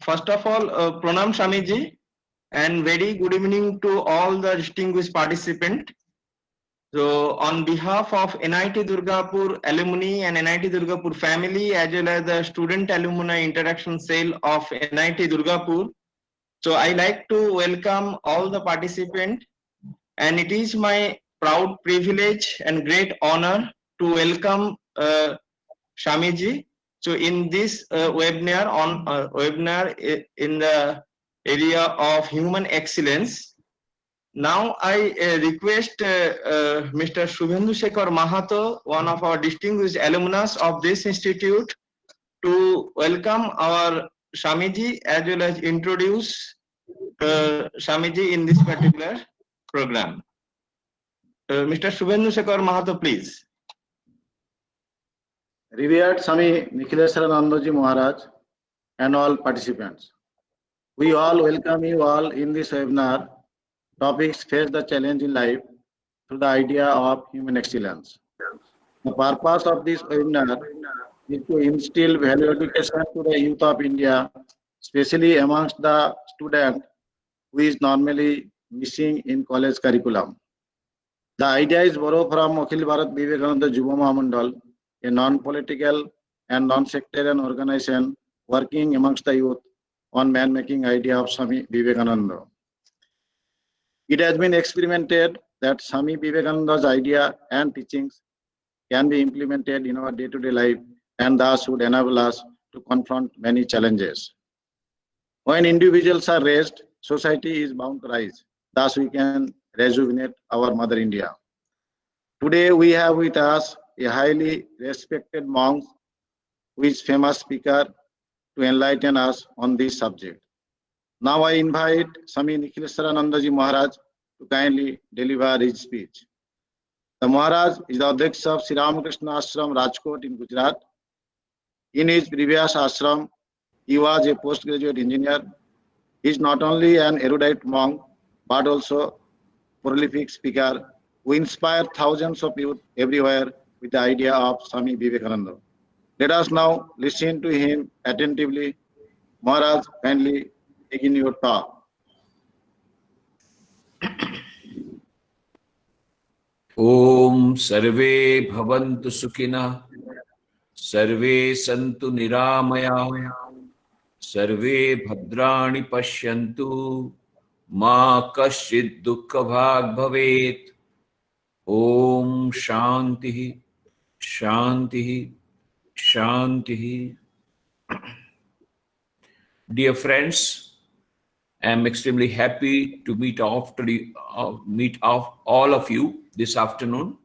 First of all, Pranam Swamiji, and very good evening to all the distinguished participants. So, on behalf of NIT Durgapur alumni and NIT Durgapur family, as well as the student alumni interaction cell of NIT Durgapur, so I like to welcome all the participants, and it is my proud privilege and great honor to welcome Swamiji. So in this webinar in the area of human excellence, now I request Mr. Shubhendu Shekhar Mahato, one of our distinguished alumnus of this institute, to welcome our Swamiji as well as introduce Swamiji in this particular program. Mr. Shubhendu Shekhar Mahato, please. Revered Swami Nikhilesaranandaji Maharaj and all participants, we all welcome you all in this webinar. Topics face the challenge in life through the idea of human excellence. The purpose of this webinar is to instill value education to the youth of India, especially amongst the student who is normally missing in college curriculum. The idea is borrowed from Akhil Bharat Vivekananda Yuva Mahamandal, a non-political and non-sectarian organization working amongst the youth on man-making idea of Swami Vivekananda. It has been experimented that Swami Vivekananda's idea and teachings can be implemented in our day-to-day life and thus would enable us to confront many challenges. When individuals are raised, society is bound to rise. Thus we can rejuvenate our Mother India. Today we have with us a highly respected monk who is famous speaker to enlighten us on this subject. Now I invite Swami Nikhilesaranandaji Maharaj to kindly deliver his speech. The Maharaj is the Adhyaksh of Sri Ramakrishna Ashram Rajkot in Gujarat. In his previous ashram, he was a postgraduate engineer. He is not only an erudite monk but also prolific speaker who inspired thousands of youth everywhere with the idea of Swami Vivekananda. Let us now listen to him attentively. Maharaj, kindly begin your talk. Om Sarve Bhavantu Sukhina, Sarve Santu Niramaya, Sarve Bhadrani Pashyantu, Ma Kaschid Dukkha Bhag Bhavet. Om Shanti, Shanti, Shanti. Dear friends, I am extremely happy to meet all of you this afternoon.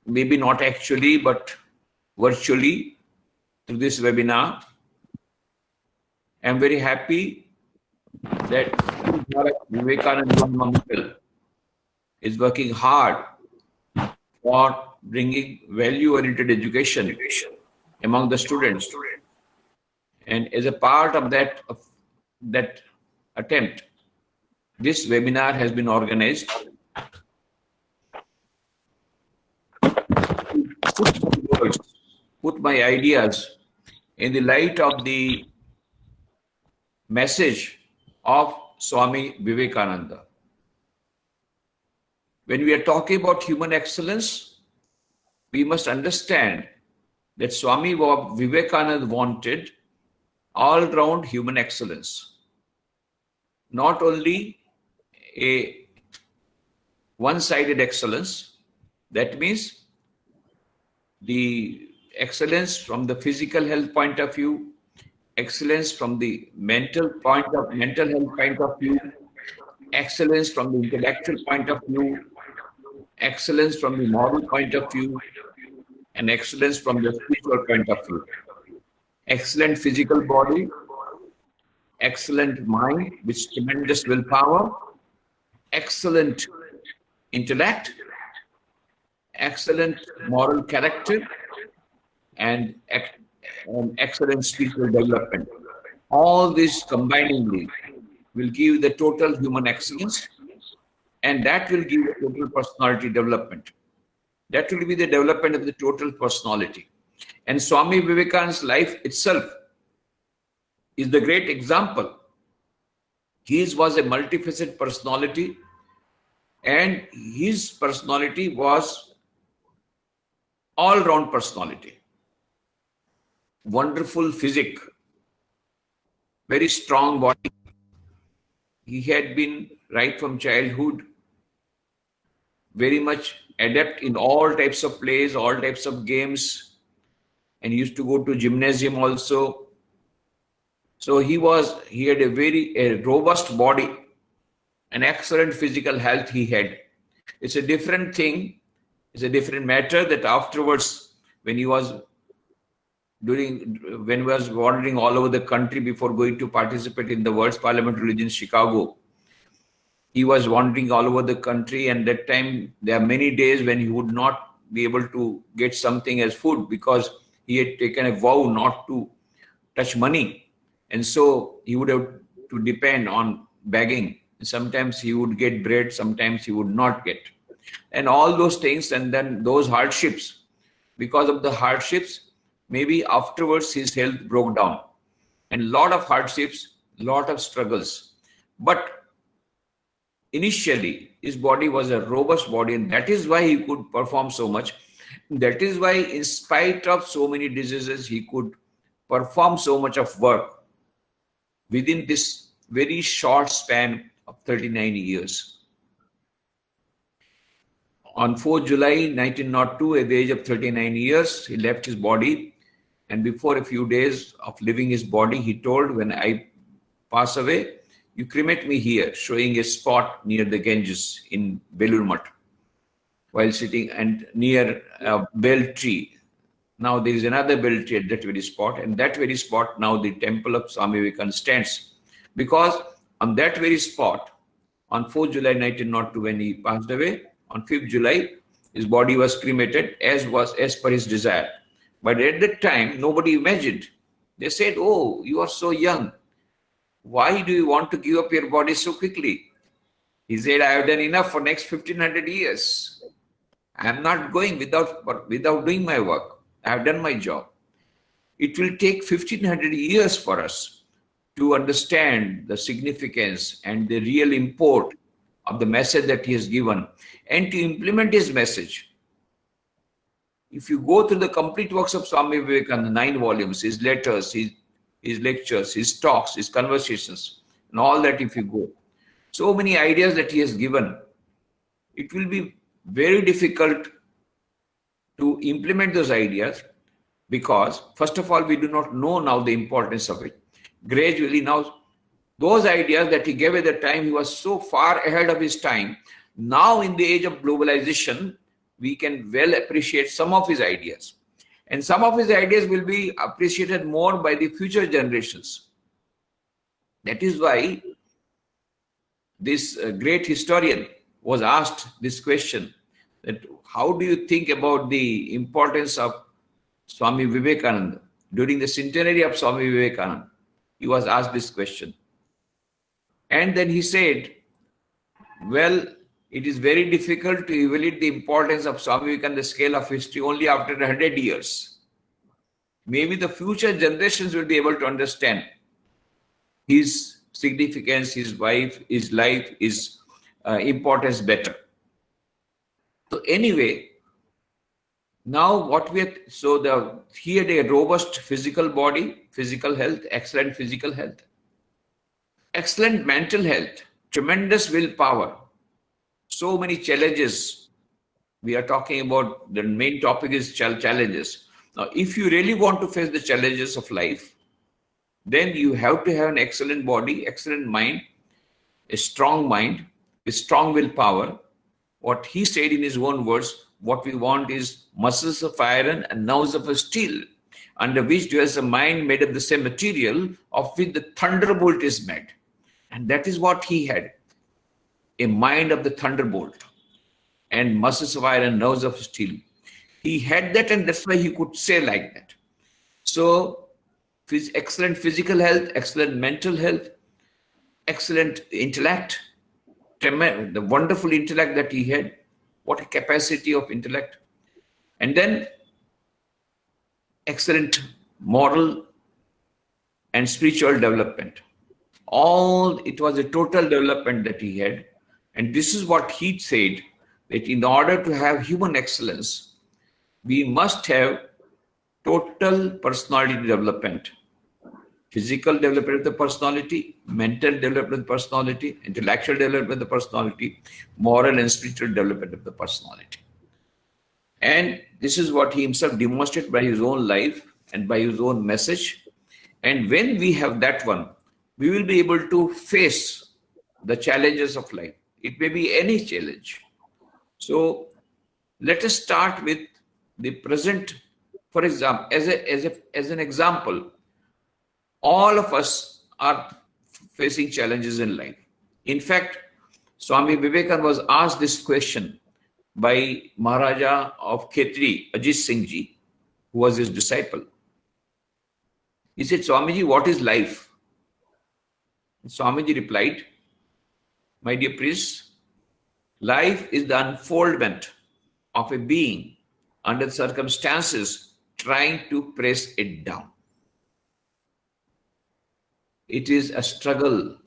Maybe not actually, but virtually through this webinar. I am very happy that Vivekananda Mahamandal is working hard for bringing value-oriented education among the students. And as a part of that attempt, this webinar has been organized. Put my ideas in the light of the message of Swami Vivekananda. When we are talking about human excellence, we must understand that Swami Vivekananda wanted all-round human excellence. Not only a one-sided excellence, that means the excellence from the physical health point of view, excellence from the mental health point of view, excellence from the intellectual point of view, excellence from the moral point of view, and excellence from the spiritual point of view. Excellent physical body, excellent mind with tremendous willpower, excellent intellect, excellent moral character, and excellent spiritual development. All this combiningly will give the total human excellence, and that will give the total personality development. That will be the development of the total personality. And Swami Vivekananda's life itself is the great example. His was a multifaceted personality, and his personality was all-round personality. Wonderful physique, very strong body. He had been right from childhood very much adept in all types of plays, all types of games, and he used to go to gymnasium also. So he had a robust body, an excellent physical health he had. It's a different thing. It's a different matter that afterwards, when he was wandering all over the country before going to participate in the World's Parliament Religion in Chicago, he was wandering all over the country, and that time there are many days when he would not be able to get something as food because he had taken a vow not to touch money, and so he would have to depend on begging. Sometimes he would get bread, sometimes he would not get, and all those things, and then those hardships. Because of the hardships, maybe afterwards his health broke down, and a lot of hardships, lot of struggles. But initially, his body was a robust body, and that is why he could perform so much. That is why, in spite of so many diseases, he could perform so much of work within this very short span of 39 years. On 4th July 1902, at the age of 39 years, he left his body, and before a few days of leaving his body, he told, "When I pass away, you cremate me here," showing a spot near the Ganges in Belur Math, while sitting and near a bell tree. Now there is another bell tree at that very spot, and that very spot now the temple of Swami Vivekananda stands, because on that very spot, on 4th July 1902, when he passed away, on 5th July, his body was cremated as per his desire. But at that time, nobody imagined. They said, "Oh, you are so young. Why do you want to give up your body so quickly?" He said, "I have done enough for next 1500 years. I am not going without doing my work. I have done my job. It will take 1500 years for us to understand the significance and the real import of the message that he has given and to implement his message." If you go through the complete works of Swami Vivekananda, 9 volumes, his letters, his lectures, his talks, his conversations, and all that, if you go, so many ideas that he has given, it will be very difficult to implement those ideas because, first of all, we do not know now the importance of it. Gradually now, those ideas that he gave at the time, he was so far ahead of his time. Now in the age of globalization, we can well appreciate some of his ideas. And some of his ideas will be appreciated more by the future generations. That is why this great historian was asked this question, that how do you think about the importance of Swami Vivekananda? During the centenary of Swami Vivekananda, he was asked this question. And then he said, well, it is very difficult to evaluate the importance of Swami Vivekananda on the scale of history only after 100 years. Maybe the future generations will be able to understand his significance, his life, his importance better. So anyway, now what we had, he had a robust physical body, physical health, excellent physical health, excellent mental health, tremendous willpower, so many challenges. We are talking about, the main topic is challenges. Now, if you really want to face the challenges of life, then you have to have an excellent body, excellent mind, a strong mind, a strong willpower. What he said in his own words, what we want is muscles of iron and nerves of a steel, under which dwells a mind made of the same material of which the thunderbolt is made. And that is what he had, a mind of the thunderbolt and muscles of iron, nerves of steel. He had that, and that's why he could say like that. So, excellent physical health, excellent mental health, excellent intellect, the wonderful intellect that he had, what a capacity of intellect, and then excellent moral and spiritual development. All it was a total development that he had. And this is what he said, that in order to have human excellence, we must have total personality development. Physical development of the personality, mental development of the personality, intellectual development of the personality, moral and spiritual development of the personality. And this is what he himself demonstrated by his own life and by his own message. And when we have that one, we will be able to face the challenges of life. It may be any challenge. So let us start with the present. For example, as an example, all of us are facing challenges in life. In fact, Swami Vivekananda was asked this question by Maharaja of Khetri, Ajit Singh Ji, who was his disciple. He said, Swamiji, what is life? Swamiji replied, my dear priest, life is the unfoldment of a being under circumstances trying to press it down. It is a struggle.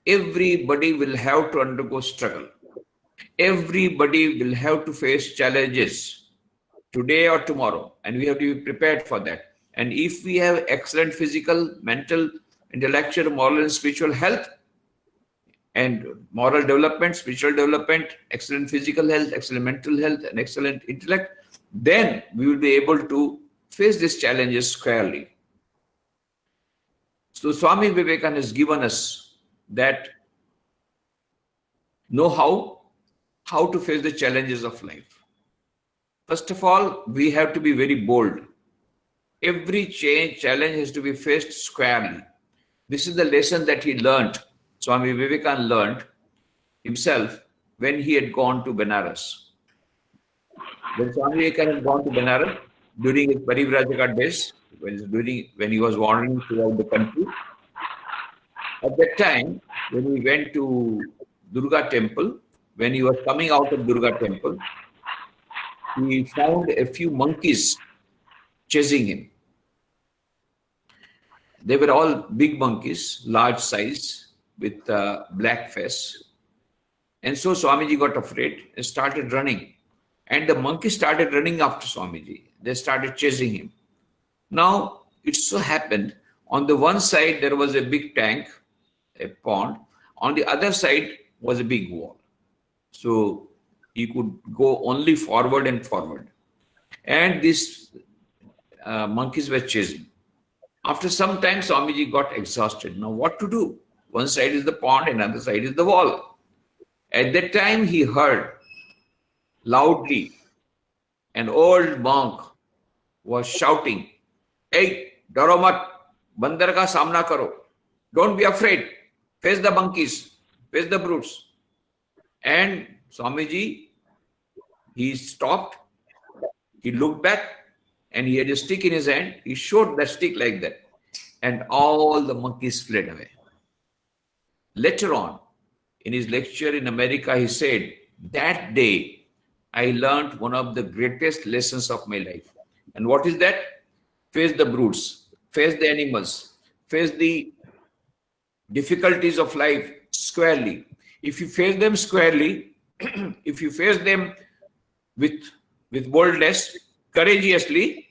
Everybody will have to undergo struggle. Everybody will have to face challenges today or tomorrow, and we have to be prepared for that. And if we have excellent physical, mental, intellectual, moral, and spiritual health, and moral development, spiritual development, excellent physical health, excellent mental health, and excellent intellect, then we will be able to face these challenges squarely. So Swami Vivekananda has given us that know-how, how to face the challenges of life. First of all, we have to be very bold. Every challenge has to be faced squarely. This is the lesson that he learned, Swami Vivekananda learned himself when he had gone to Benares. When Swami Vivekananda had gone to Benares during his Parivrajaka days, when he was wandering throughout the country, at that time, when he went to Durga temple, when he was coming out of Durga temple, he found a few monkeys chasing him. They were all big monkeys, large size, with black face. And so Swamiji got afraid and started running. And the monkeys started running after Swamiji. They started chasing him. Now, it so happened, on the one side there was a big tank, a pond. On the other side was a big wall. So he could go only forward and forward. And these monkeys were chasing. After some time, Swamiji got exhausted. Now what to do? One side is the pond, another side is the wall. At that time, he heard loudly an old monk was shouting, "Hey, daro mat, bandar ka samna karo. Don't be afraid. Face the monkeys, face the brutes." And Swamiji, he stopped, he looked back, and he had a stick in his hand. He showed that stick like that. And all the monkeys fled away. Later on, in his lecture in America, he said, that day, I learned one of the greatest lessons of my life. And what is that? Face the brutes, face the animals, face the difficulties of life squarely. If you face them squarely, if you face them with boldness, courageously,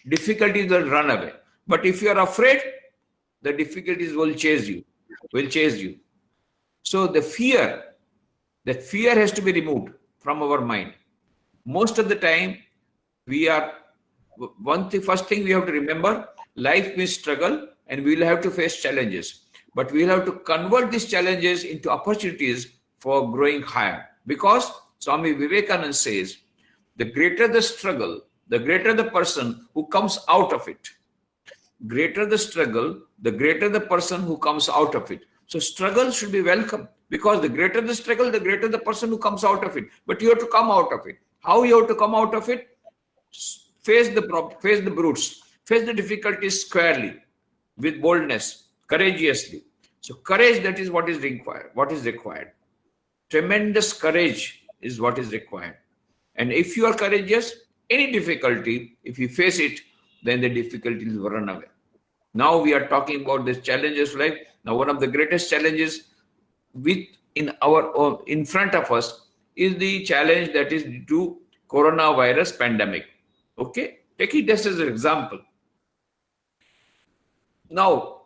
difficulties will run away. But if you are afraid, the difficulties will chase you. So that fear has to be removed from our mind. Most of the time, first thing we have to remember, life means struggle and we will have to face challenges. But we will have to convert these challenges into opportunities for growing higher. Because Swami Vivekananda says, the greater the struggle, the greater the person who comes out of it. Greater the struggle, the greater the person who comes out of it. So struggle should be welcome, because the greater the struggle, the greater the person who comes out of it. But you have to come out of it. How you have to come out of it? Face the brutes, face the difficulties squarely, with boldness, courageously. So courage, that is what is required. Tremendous courage is what is required. And if you are courageous, any difficulty, if you face it, then the difficulties will run away. Now we are talking about the challenges of life. Now one of the greatest challenges in front of us is the challenge that is due to coronavirus pandemic. Okay, take it just as an example. Now,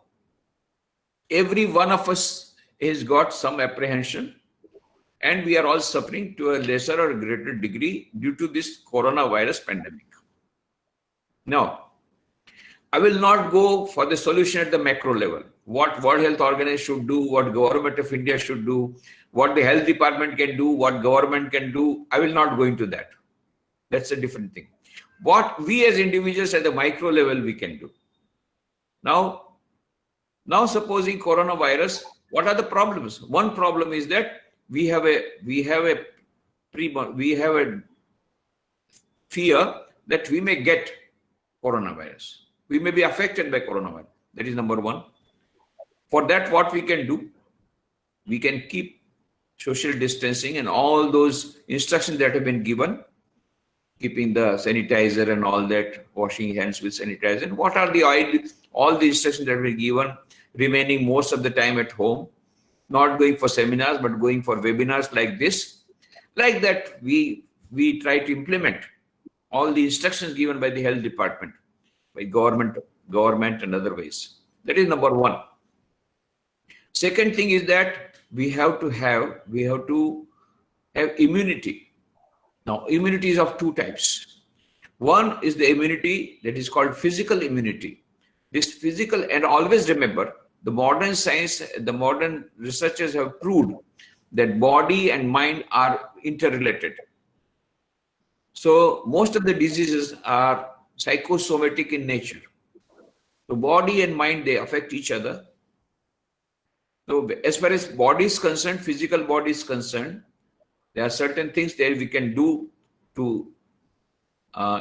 every one of us has got some apprehension, and we are all suffering to a lesser or greater degree due to this coronavirus pandemic. Now, I will not go for the solution at the macro level. What World Health Organization should do, what Government of India should do, what the health department can do, what government can do. I will not go into that. That's a different thing. What we as individuals at the micro level we can do. Now supposing coronavirus, what are the problems? One problem is that we have a fear that we may get coronavirus. We may be affected by coronavirus. That is number one. For that, what we can do, we can keep social distancing and all those instructions that have been given, keeping the sanitizer and all that, washing hands with sanitizer. And what are all the instructions that have been given, remaining most of the time at home, not going for seminars, but going for webinars like this. Like that, we try to implement all the instructions given by the health department, by government and other ways. That is number one. Second thing is that we have to have immunity. Now, immunity is of two types. One is the immunity that is called physical immunity. This physical, and always remember, the modern science, the modern researchers have proved that body and mind are interrelated. So most of the diseases are psychosomatic in nature. So body and mind, they affect each other. So as far as body is concerned, physical body is concerned, there are certain things that we can do to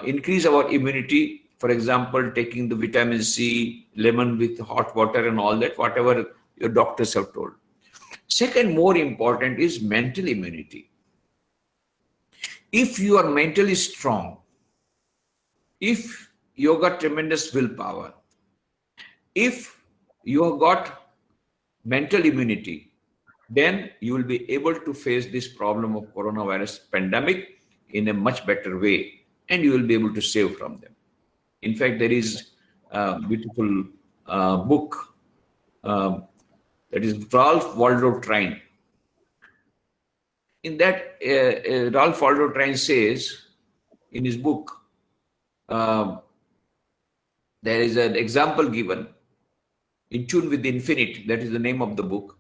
increase our immunity. For example, taking the vitamin C, lemon with hot water and all that, whatever your doctors have told. Second, more important is mental immunity. If you are mentally strong, if you have got tremendous willpower, if you have got mental immunity, then you will be able to face this problem of coronavirus pandemic in a much better way, and you will be able to save from them. In fact, there is a beautiful book that is Ralph Waldo Trine. In that, Ralph Waldo Trine says in his book, there is an example given, In Tune with the Infinite, that is the name of the book.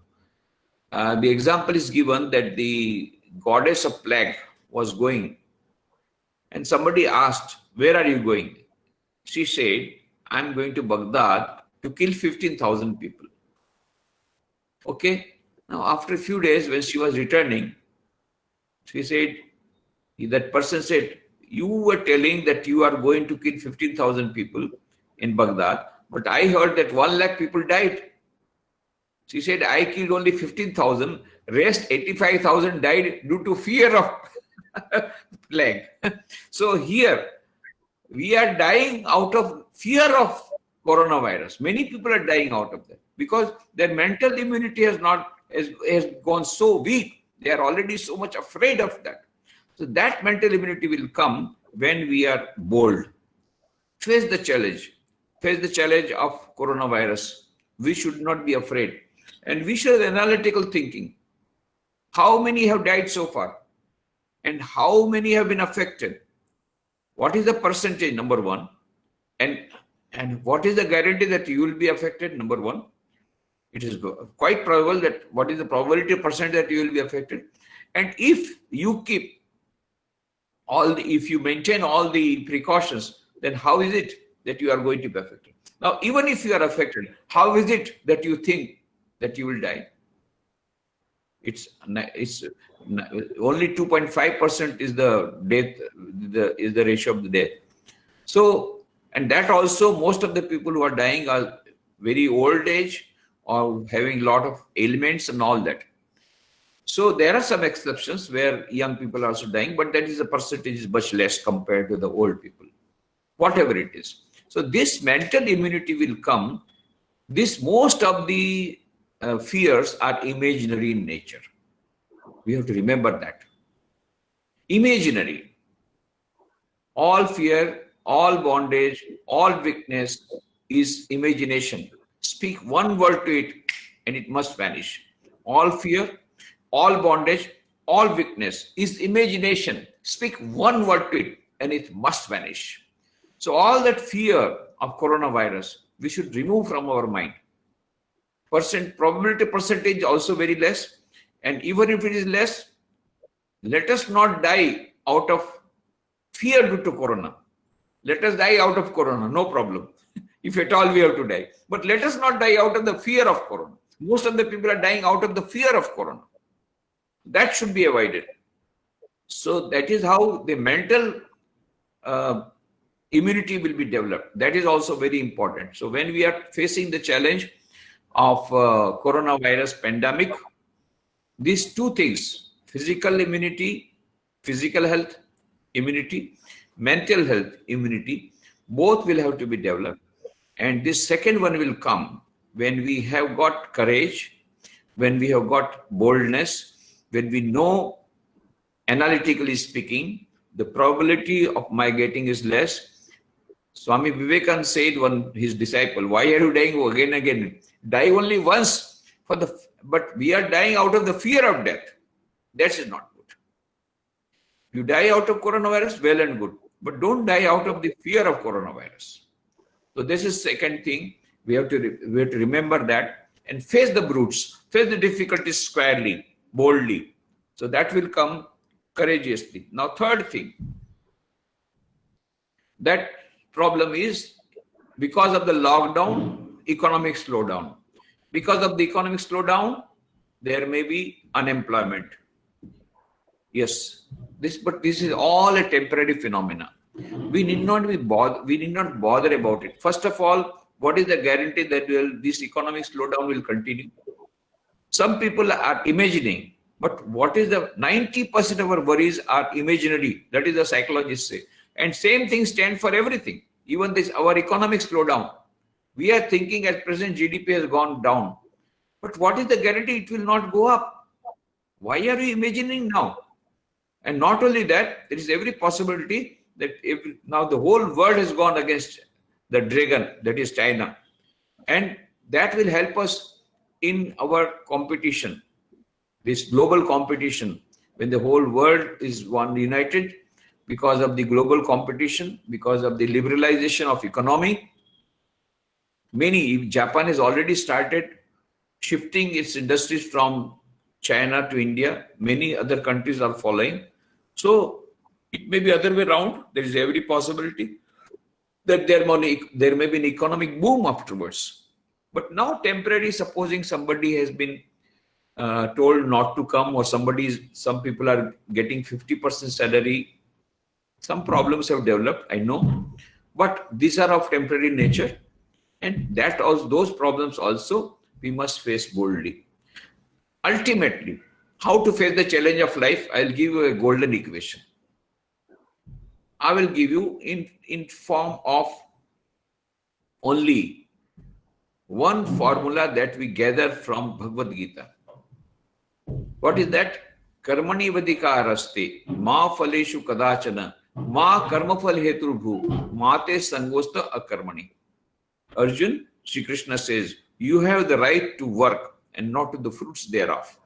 The example is given that the goddess of plague was going, and somebody asked, "Where are you going?" She said, "I'm going to Baghdad to kill 15,000 people." Okay. Now, after a few days, when she was returning, she said, that person said, "You were telling that you are going to kill 15,000 people in Baghdad, but I heard that 1 lakh people died." She said, "I killed only 15,000, rest 85,000 died due to fear of plague." So here, we are dying out of fear of coronavirus. Many people are dying out of that because their mental immunity has gone so weak. They are already so much afraid of that. So that mental immunity will come when we are bold. Face the challenge. Face the challenge of coronavirus. We should not be afraid. And we should have analytical thinking. How many have died so far? And how many have been affected? What is the percentage, number one? And what is the guarantee that you will be affected, number one? It is quite probable that what is the probability percent that you will be affected? And if you keep if you maintain all the precautions, then how is it that you are going to be affected? Now, even if you are affected, how is it that you think that you will die? It's only 2.5% is the death, is the ratio of the death. So, and that also, most of the people who are dying are very old age or having a lot of ailments and all that. So there are some exceptions where young people are also dying, but that is the percentage is much less compared to the old people, whatever it is. So this mental immunity will come Most of the fears are imaginary in nature. We have to remember that. Imaginary. All fear, all bondage, all weakness is imagination. Speak one word to it and it must vanish. All fear, all bondage, all weakness is imagination. Speak one word to it and it must vanish. So all that fear of coronavirus, we should remove from our mind. Probability percentage also very less. And even if it is less, let us not die out of fear due to corona. Let us die out of corona, no problem. If at all we have to die. But let us not die out of the fear of corona. Most of the people are dying out of the fear of corona. That should be avoided. So that is how the mental immunity will be developed. That is also very important. So when we are facing the challenge of coronavirus pandemic, these two things, physical immunity, physical health immunity, mental health immunity, both will have to be developed. And this second one will come when we have got courage, when we have got boldness, when we know, analytically speaking, the probability of my getting is less. Swami Vivekananda said one his disciple, why are you dying again and again? Die only once, but we are dying out of the fear of death. That is not good. You die out of coronavirus, well and good, but don't die out of the fear of coronavirus. So this is second thing. We have to remember that and face the brutes, face the difficulties squarely, boldly. So that will come courageously. Now, third thing, that problem is because of the lockdown, economic slowdown. Because of the economic slowdown, there may be unemployment. Yes, but this is all a temporary phenomena. We need not bother about it. First of all, what is the guarantee that this economic slowdown will continue? Some people are imagining, but what is the 90% of our worries are imaginary. That is the psychologists say. And same thing stands for everything. Even this, our economic slowdown. We are thinking at present GDP has gone down. But what is the guarantee it will not go up? Why are you imagining now? And not only that, there is every possibility that now the whole world has gone against the dragon, that is China. And that will help us in our competition, this global competition, when the whole world is united because of the global competition, because of the liberalization of economy. Japan has already started shifting its industries from China to India. Many other countries are following. So it may be other way around. There is every possibility that there may be an economic boom afterwards. But now temporary, supposing somebody has been told not to come, or some people are getting 50% salary. Some problems have developed, I know, but these are of temporary nature, and those problems also we must face boldly. Ultimately, how to face the challenge of life? I'll give you a golden equation. I will give you in form of only one formula that we gather from Bhagavad Gita. What is that? Karmani vadikaraste ma phaleshu kadachana ma karmafal heturubhu mate sangosta akarmani. Arjun, Shri Krishna says, you have the right to work and not to the fruits thereof.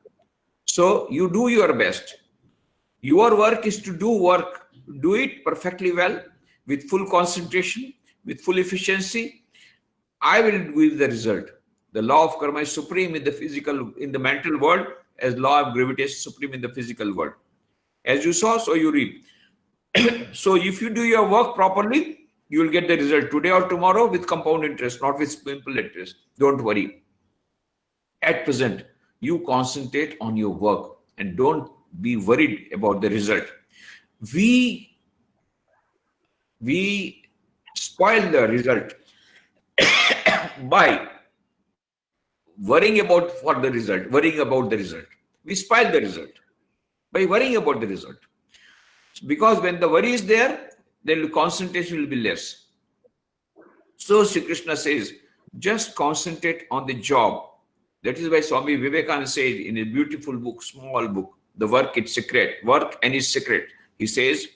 So you do your best. Your work is to do work. Do it perfectly well, with full concentration, with full efficiency. I will give the result. The law of karma is supreme in the mental world, as law of gravity is supreme in the physical world. As you saw, so you reap. So if you do your work properly, you will get the result today or tomorrow with compound interest, not with simple interest. Don't worry. At present, you concentrate on your work and don't be worried about the result. We spoil the result by worrying about the result. We spoil the result by worrying about the result. Because when the worry is there, then the concentration will be less. So Shri Krishna says, Just concentrate on the job. That is why Swami Vivekananda said in a beautiful book, small book, The Work Is Secret, Work and Its Secret. He says,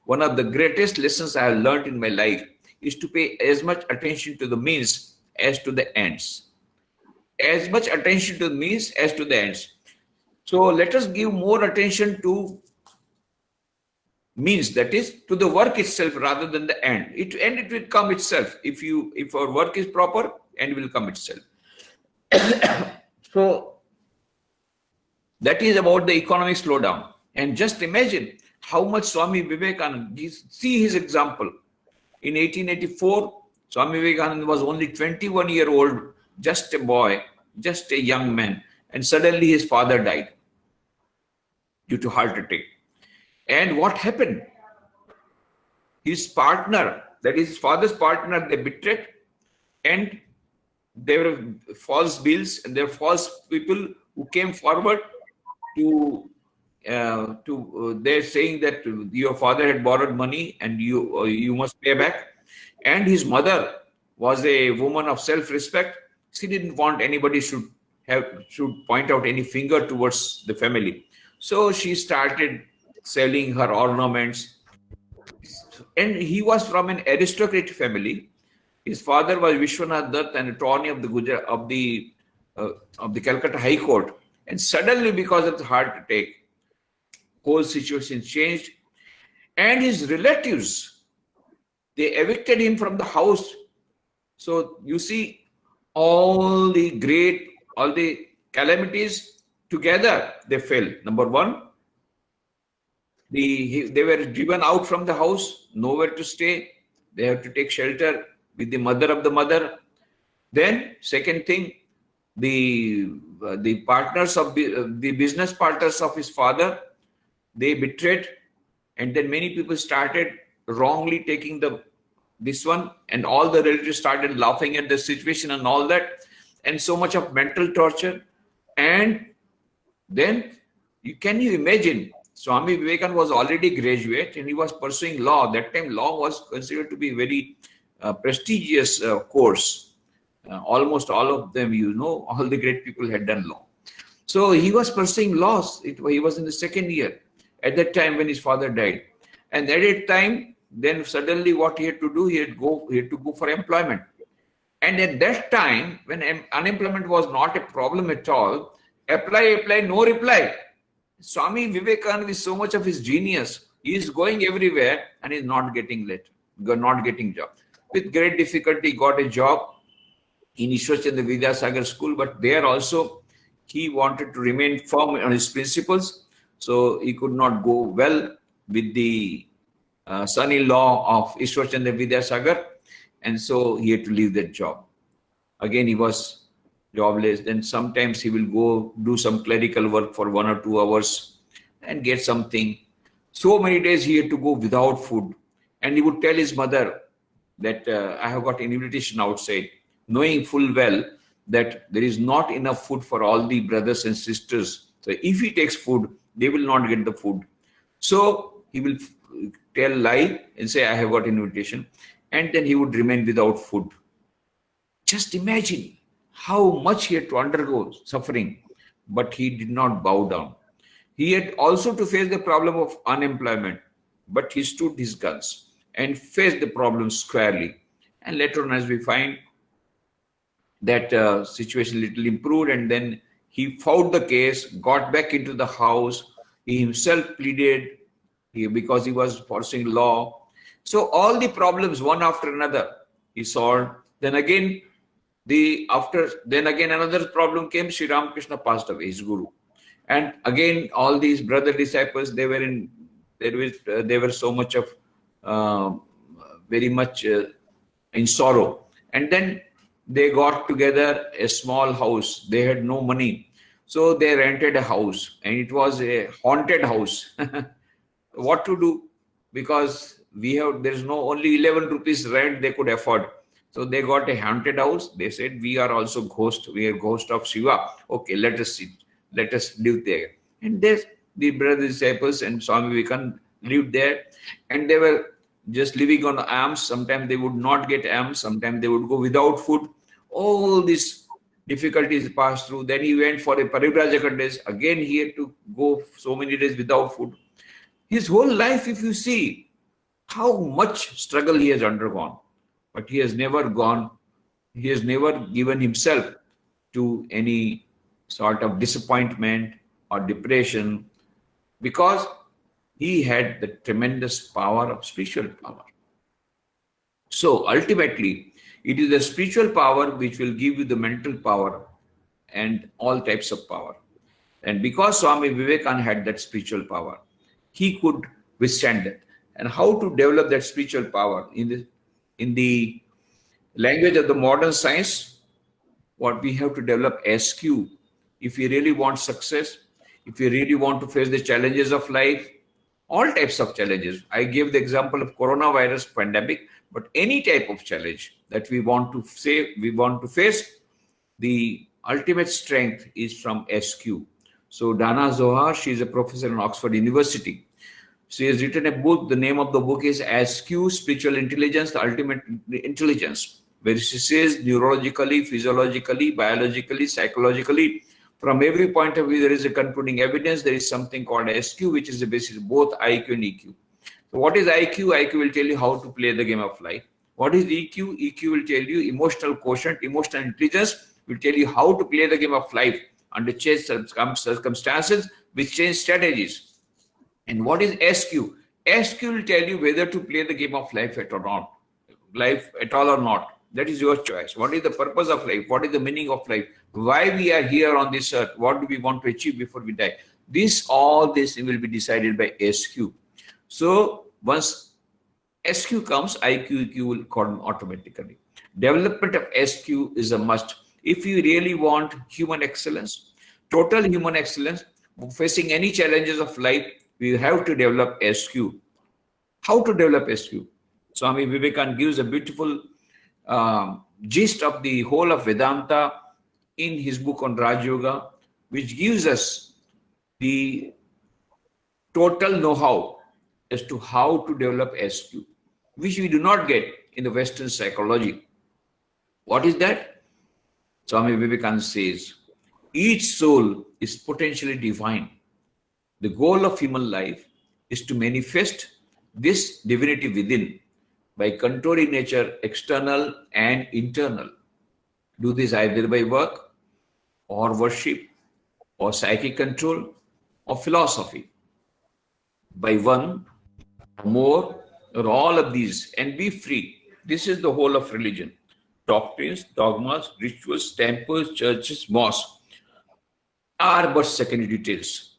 one of the greatest lessons I have learned in my life is to pay as much attention to the means as to the ends. As much attention to the means as to the ends. So let us give more attention to means, that is to the work itself rather than the end. It will come itself. If our work is proper, end will come itself. So that is about the economic slowdown. And just imagine how much Swami Vivekananda, see his example. In 1884, Swami Vivekananda was only 21-year-old, just a boy, just a young man, and suddenly his father died due to heart attack. And what happened? His partner, that is his father's partner, they betrayed, and there were false bills and there were false people who came forward to they're saying that your father had borrowed money and you must pay back. And his mother was a woman of self-respect. She didn't want anybody should point out any finger towards the family. So she started selling her ornaments. And he was from an aristocratic family. His father was Vishwanath Dutt, an attorney of the Calcutta High Court. And suddenly, because of the heart attack, whole situation changed. And his relatives, they evicted him from the house. So you see, all the calamities together, they fell. Number one, they were driven out from the house, nowhere to stay. They have to take shelter with the mother of the mother. Then, second thing, the partners of the business partners of his father, they betrayed, and then many people started wrongly taking this one, and all the relatives started laughing at the situation and all that, and so much of mental torture. And then, can you imagine? Swami Vivekananda was already graduate and he was pursuing law. That time, law was considered to be very prestigious course. Almost all of them, all the great people had done law. So he was pursuing laws. He was in the second year at that time when his father died. And at that time, then suddenly what he had to do, he had to go for employment. And at that time, when unemployment was not a problem at all, apply, no reply. Swami Vivekananda, with so much of his genius, he is going everywhere and is not getting job. With great difficulty, got a job in Ishwarchandra Vidyasagar school, but there also he wanted to remain firm on his principles, so he could not go well with the son-in-law of Ishwarchandra Vidyasagar, and so he had to leave that job. Again, he was jobless. Then sometimes he will go do some clerical work for 1 or 2 hours and get something. So many days he had to go without food, and he would tell his mother that I have got an invitation outside, knowing full well that there is not enough food for all the brothers and sisters. So if he takes food, they will not get the food. So he will tell lie and say, I have got an invitation. And then he would remain without food. Just imagine how much he had to undergo suffering, but he did not bow down. He had also to face the problem of unemployment, but he stood his guns and faced the problem squarely. And later on, as we find, that situation little improved, and then he fought the case, got back into the house. He himself pleaded because he was pursuing law. So all the problems, one after another, he solved. Then again, another problem came. Sri Ramakrishna passed away, his guru, and again all these brother disciples, they were so much of very much in sorrow, and then they got together a small house. They had no money, so they rented a house, and it was a haunted house. What to do? Because there's no only 11 rupees rent they could afford. So they got a haunted house. They said, we are also ghost. We are ghost of Shiva. Okay, let us sit. Let us live there. And the brother disciples and Swami Vivekananda lived there. And they were just living on alms. Sometimes they would not get alms. Sometimes they would go without food. all these difficulties passed through. Then he went for a Parivrajaka days. Again, he had to go so many days without food. His whole life, if you see how much struggle he has undergone, but he has never given himself to any sort of disappointment or depression, because he had the tremendous power of spiritual power. So ultimately, it is the spiritual power which will give you the mental power and all types of power. And because Swami Vivekananda had that spiritual power, he could withstand that. And how to develop that spiritual power in the language of the modern science, what we have to develop SQ. If we really want success, if we really want to face the challenges of life, all types of challenges. I gave the example of coronavirus pandemic, but any type of challenge that we want to face, the ultimate strength is from SQ. So Dana Zohar, she is a professor in Oxford University. She has written a book. The name of the book is SQ, Spiritual Intelligence, the Ultimate Intelligence, where she says neurologically, physiologically, biologically, psychologically, from every point of view, there is a concluding evidence. There is something called SQ, which is the basis of both IQ and EQ. So what is IQ? IQ will tell you how to play the game of life. What is EQ? EQ will tell you emotional quotient, emotional intelligence will tell you how to play the game of life under changed circumstances with changed strategies. And what is SQ? SQ will tell you whether to play the game of life at all or not. That is your choice. What is the purpose of life? What is the meaning of life? Why we are here on this earth? What do we want to achieve before we die? All this will be decided by SQ. So once SQ comes, IQ, EQ will come automatically. Development of SQ is a must. If you really want human excellence, total human excellence, facing any challenges of life, we have to develop SQ. How to develop SQ? Swami Vivekananda gives a beautiful gist of the whole of Vedanta in his book on Raj Yoga, which gives us the total know-how as to how to develop SQ, which we do not get in the Western psychology. What is that? Swami Vivekananda says, each soul is potentially divine. The goal of human life is to manifest this divinity within by controlling nature, external and internal. Do this either by work or worship or psychic control or philosophy. By one, more, or all of these, and be free. This is the whole of religion. Doctrines, dogmas, rituals, temples, churches, mosques are but secondary details.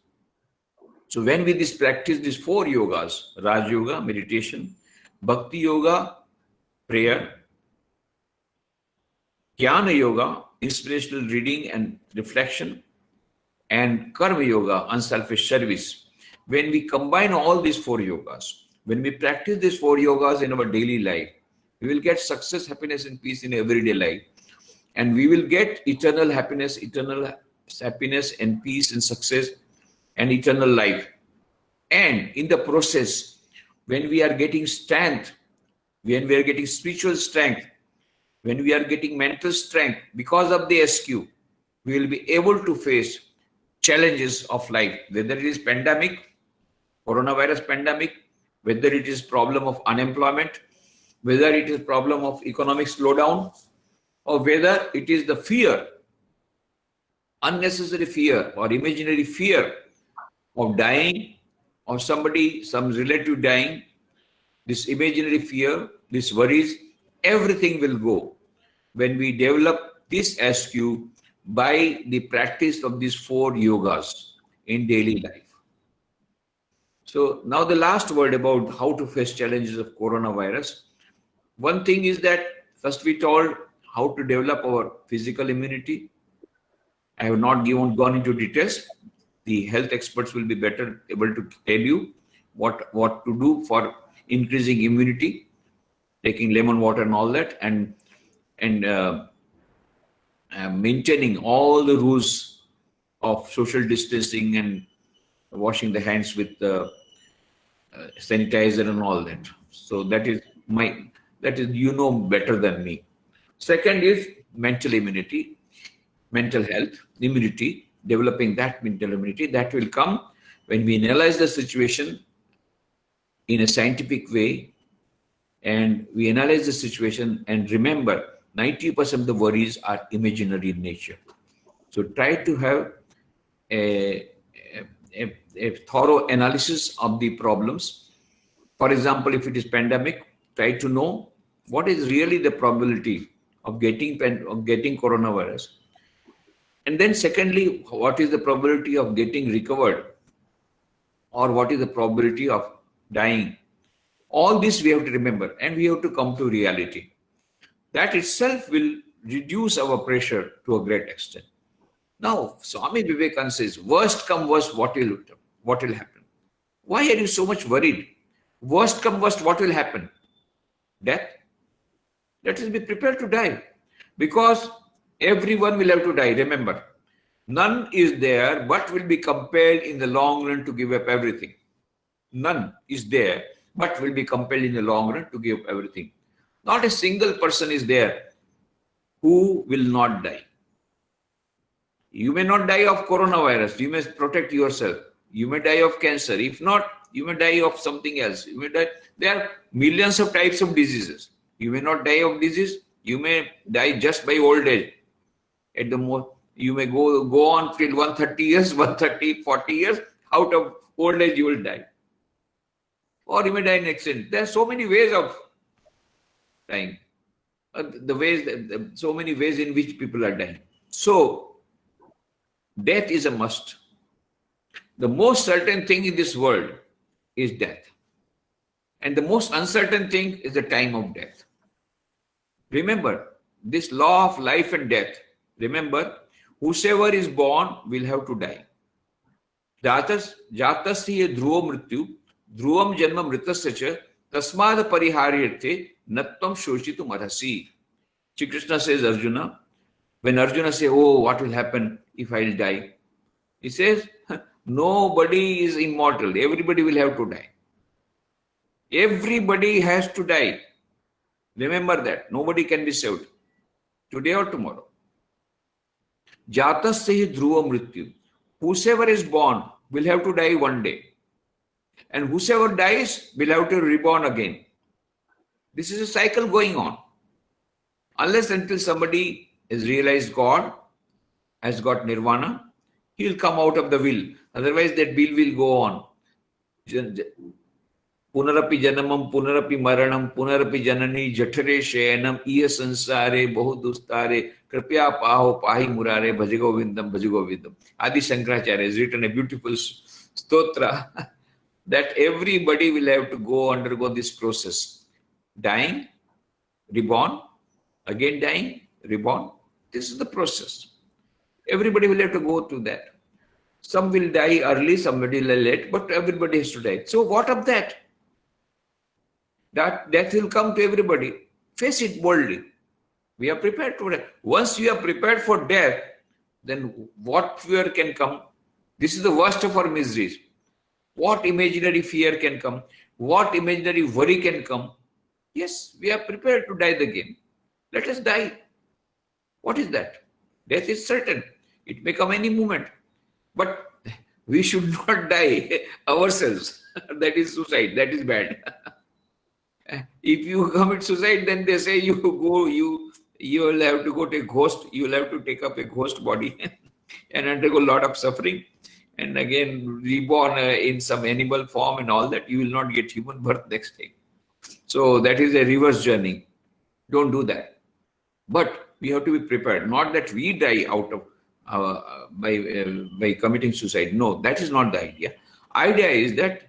So when we practice these 4 yogas, Raj Yoga, meditation, Bhakti Yoga, prayer, Jnana Yoga, inspirational reading and reflection, and Karma Yoga, unselfish service. When we combine all these 4 yogas, when we practice these 4 yogas in our daily life, we will get success, happiness, and peace in everyday life. And we will get eternal happiness and peace and success and eternal life. And in the process, when we are getting strength, when we are getting spiritual strength, when we are getting mental strength because of the SQ, we will be able to face challenges of life, whether it is pandemic, coronavirus pandemic, whether it is problem of unemployment, whether it is problem of economic slowdown, or whether it is the fear, unnecessary fear or imaginary fear of dying or some relative dying, this imaginary fear, these worries, everything will go when we develop this SQ by the practice of these 4 yogas in daily life. So now the last word about how to face challenges of coronavirus. One thing is that first we told how to develop our physical immunity. I have not gone into details. The health experts will be better able to tell you what to do for increasing immunity, taking lemon water and all that, and maintaining all the rules of social distancing and washing the hands with sanitizer and all that. So that is better than me. Second is mental immunity, mental health, immunity, developing that mental immunity. That will come when we analyze the situation in a scientific way, and we analyze the situation and remember 90% of the worries are imaginary in nature. So try to have a thorough analysis of the problems. For example, if it is pandemic, try to know what is really the probability of getting coronavirus. And then secondly, what is the probability of getting recovered, or what is the probability of dying? All this we have to remember, and we have to come to reality. That itself will reduce our pressure to a great extent. Now, Swami Vivekananda says, worst come worst, what will happen? Why are you so much worried? Worst come worst, what will happen? Death. Let us be prepared to die, because everyone will have to die. Remember, none is there but will be compelled in the long run to give up everything. None is there but will be compelled in the long run to give up everything. Not a single person is there who will not die. You may not die of coronavirus. You may protect yourself. You may die of cancer. If not, you may die of something else. You may die. There are millions of types of diseases. You may not die of disease. You may die just by old age. At the most, you may go on till 130 years, 130, 40 years. Out of old age, you will die. Or you may die in accident. There are so many ways of dying. So many ways in which people are dying. So, death is a must. The most certain thing in this world is death. And the most uncertain thing is the time of death. Remember, this law of life and death. Remember, whosoever is born will have to die. Jatasya dhruva mrityu, dhruvam janma mritasya cha, tasmad pariharyarthe, nattam shoshitum arhasi. Shri Krishna says Arjuna, when Arjuna says, oh, what will happen if I will die? He says, nobody is immortal. Everybody will have to die. Everybody has to die. Remember that. Nobody can be saved today or tomorrow. Jatasya dhruva mrityu. Whosoever is born will have to die one day. And whosoever dies will have to reborn again. This is a cycle going on. Unless until somebody has realized God, has got nirvana, he will come out of the will. Otherwise, that will go on. Punarapi janamam, punarapi maranam, punarapi janani, jathare shayanam, iya sansare, bahudustare, kripya paho, pahi murare, bhajagovindam, bhajagovindam. Adi Shankaracharya has written a beautiful stotra that everybody will have to undergo this process. Dying, reborn, again dying, reborn. This is the process. Everybody will have to go through that. Some will die early, somebody will late, but everybody has to die. So what of that? That death will come to everybody. Face it boldly. We are prepared for that. Once you are prepared for death, then what fear can come? This is the worst of our miseries. What imaginary fear can come? What imaginary worry can come? Yes, we are prepared to die the game. Let us die. What is that? Death is certain. It may come any moment. But we should not die ourselves. That is suicide. That is bad. If you commit suicide, then they say you will have to go to a ghost. You will have to take up a ghost body and undergo a lot of suffering. And again, reborn in some animal form and all that. You will not get human birth next time. So that is a reverse journey. Don't do that. But we have to be prepared. Not that we die out of by committing suicide. No, that is not the idea. Idea is that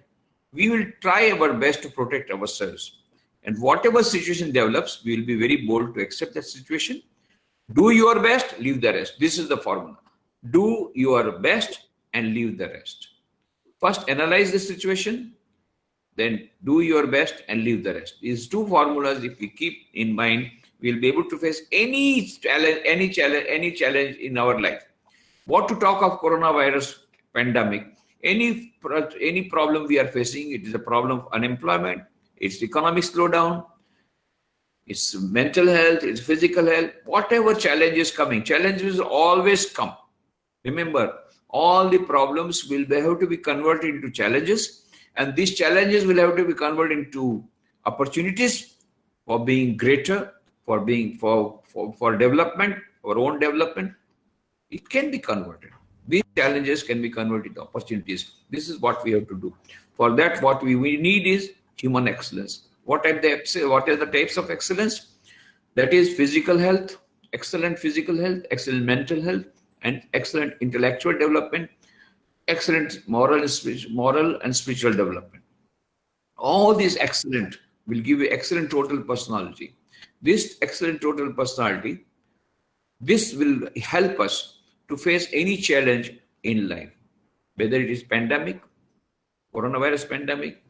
we will try our best to protect ourselves. And whatever situation develops, we will be very bold to accept that situation. Do your best, leave the rest. This is the formula. Do your best and leave the rest. First, analyze the situation. Then do your best and leave the rest. These two formulas, if we keep in mind, we'll be able to face any challenge in our life. What to talk of coronavirus pandemic? Any problem we are facing, it is a problem of unemployment, it's economic slowdown, it's mental health, it's physical health, whatever challenge is coming, challenges always come. Remember, all the problems will have to be converted into challenges, and these challenges will have to be converted into opportunities for being greater, for being for development, our own development. It can be converted. These challenges can be converted into opportunities. This is what we have to do. For that, what we need is human excellence. What are the types of excellence? That is physical health, excellent physical health, excellent mental health, and excellent intellectual development, excellent moral and spiritual development. All these excellent will give you excellent total personality. This excellent total personality, this will help us to face any challenge in life, whether it is pandemic, coronavirus pandemic,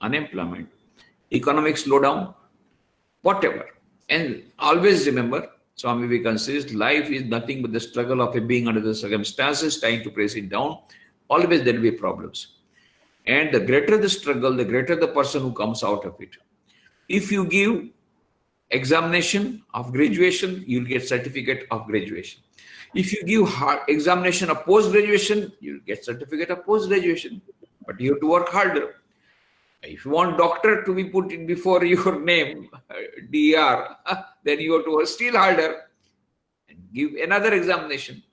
unemployment, economic slowdown, whatever. And always remember, Swami Vivekananda says, life is nothing but the struggle of a being under the circumstances, trying to press it down. Always there will be problems. And the greater the struggle, the greater the person who comes out of it. If you give examination of graduation, you'll get certificate of graduation. If you give examination of post-graduation, you'll get certificate of post-graduation. But you have to work harder. If you want doctor to be put in before your name, DR, then you have to work still harder and give another examination.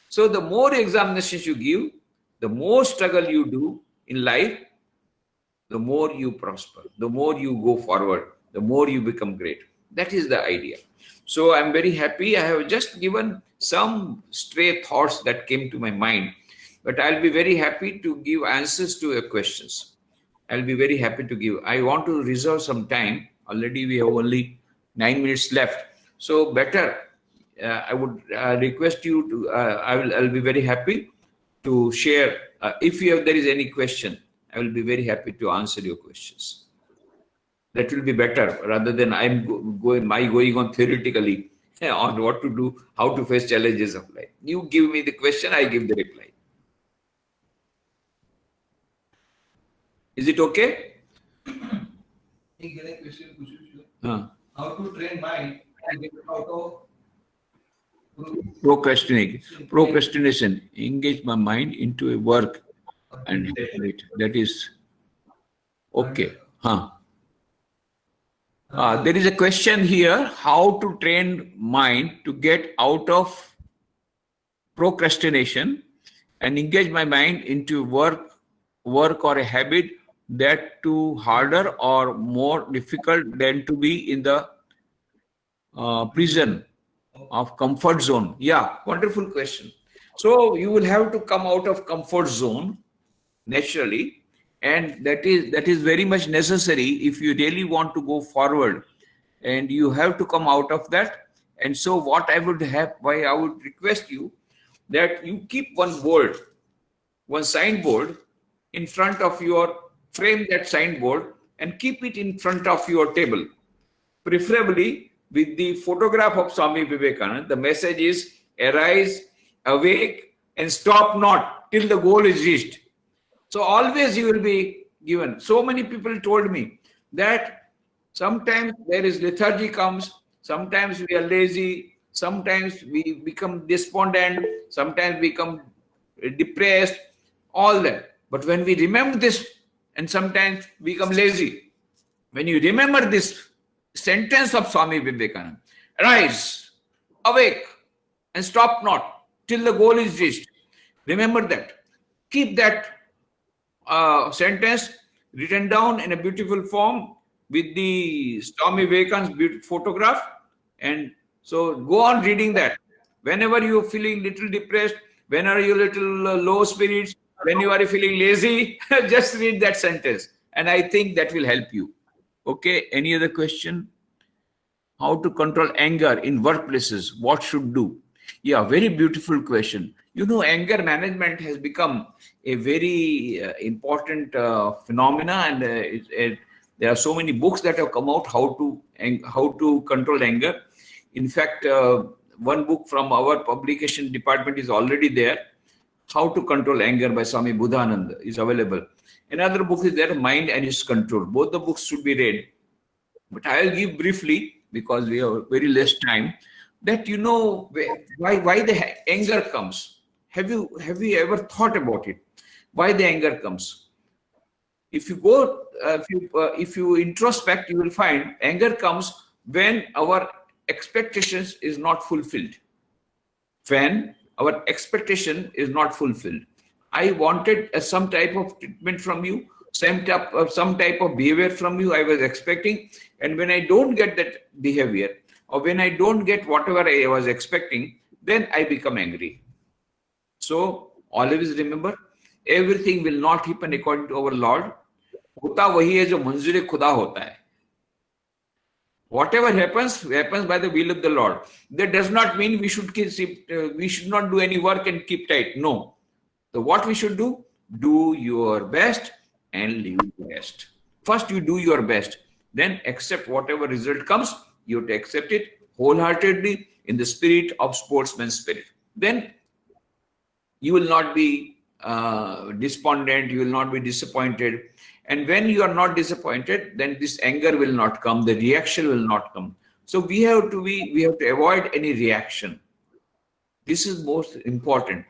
So the more examinations you give, the more struggle you do in life, the more you prosper, the more you go forward, the more you become great. That is the idea. So I'm very happy. I have just given some stray thoughts that came to my mind, but I'll be very happy to give answers to your questions. I'll be very happy to give. I want to reserve some time. Already we have only 9 minutes left. So better, I would request you to, I'll be very happy to share. If there is any question, I will be very happy to answer your questions. That will be better rather than I'm going on theoretically on what to do, how to face challenges of life. You give me the question, I give the reply. Is it okay? How to train mind and get out of Procrastination. Engage my mind into a work and it. That is okay. There is a question here: how to train mind to get out of procrastination and engage my mind into work or a habit that too harder or more difficult than to be in the prison of comfort zone. Yeah, wonderful question. So you will have to come out of comfort zone naturally, and that is very much necessary if you really want to go forward, and you have to come out of that. And so what I would request you that you keep one signboard in front of your, frame that signboard and keep it in front of your table, preferably with the photograph of Swami Vivekananda. The message is: arise, awake, and stop not till the goal is reached. So always you will be given. So many people told me that sometimes there is lethargy comes, sometimes we are lazy, sometimes we become despondent, sometimes we become depressed, all that. But when we remember this, and sometimes we become lazy, when you remember this sentence of Swami Vivekananda: arise, awake, and stop not till the goal is reached. Remember that. Keep that sentence written down in a beautiful form with the Swami Vivekananda's beautiful photograph. And so go on reading that. Whenever you are feeling little depressed, whenever you are little low spirits, when you are feeling lazy, just read that sentence. And I think that will help you. Okay, any other question? How to control anger in workplaces? What should do? Yeah, very beautiful question. You know, anger management has become a very important phenomena, and there are so many books that have come out how to control anger. In fact, one book from our publication department is already there. How to Control Anger by Swami Buddhananda is available. Another book is there, Mind and Its Control. Both the books should be read. But I will give briefly because we have very less time, that why the anger comes. Have you ever thought about it? Why the anger comes? If you go, if you introspect, you will find anger comes when our expectations is not fulfilled. When our expectation is not fulfilled. I wanted some type of treatment from you, some type of behavior from you I was expecting, and when I don't get that behavior, or when I don't get whatever I was expecting, then I become angry. So always remember, everything will not happen according to our Lord. होता वही है जो मंजूर खुदा होता है. Whatever happens by the will of the Lord. That does not mean we should not do any work and keep tight. No. So what we should do your best and leave the rest. First you do your best, then accept whatever result comes. You have to accept it wholeheartedly in the spirit of sportsman's spirit. Then you will not be despondent, you will not be disappointed. And when you are not disappointed, then this anger will not come, the reaction will not come. So we have to avoid any reaction. This is most important.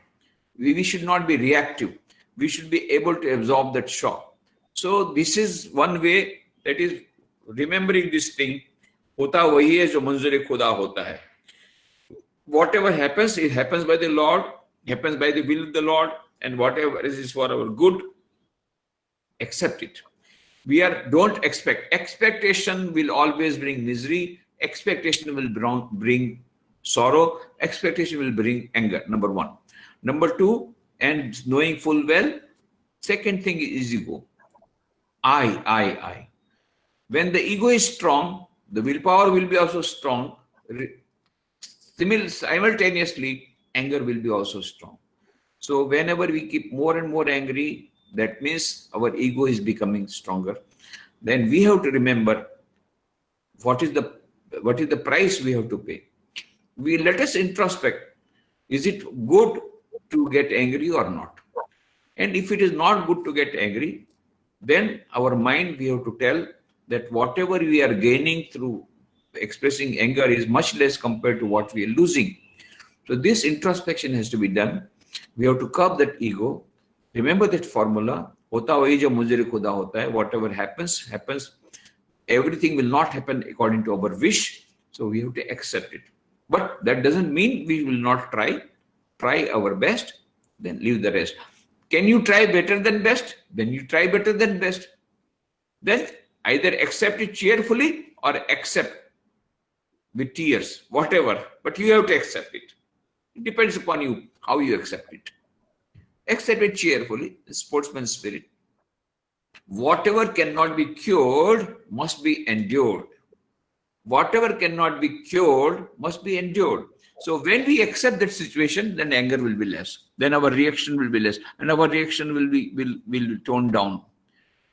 We should not be reactive. We should be able to absorb that shock. So this is one way, that is remembering this thing. होता वही है जो मंजूर खुदा होता है. Whatever happens, it happens by the Lord, happens by the will of the Lord, and whatever is for our good, accept it. Don't expect. Expectation will always bring misery. Expectation will bring sorrow. Expectation will bring anger. Number one. Number two, and knowing full well, second thing is ego. I. When the ego is strong, the willpower will be also strong. Simultaneously, anger will be also strong. So whenever we keep more and more angry, that means our ego is becoming stronger. Then we have to remember what is the price we have to pay. Let us introspect. Is it good to get angry or not? And if it is not good to get angry, then our mind, we have to tell that whatever we are gaining through expressing anger is much less compared to what we are losing. So this introspection has to be done. We have to curb that ego. Remember that formula. होता वही जो मुझे खुदा होता है. Whatever happens. Everything will not happen according to our wish. So we have to accept it. But that doesn't mean we will not try. Try our best, then leave the rest. Can you try better than best? Then you try better than best. Then either accept it cheerfully or accept with tears, whatever. But you have to accept it. It depends upon you how you accept it. Accept it cheerfully, the sportsman's spirit. Whatever cannot be cured must be endured. Whatever cannot be cured must be endured. So when we accept that situation, then anger will be less. Then our reaction will be less, and our reaction will be toned down.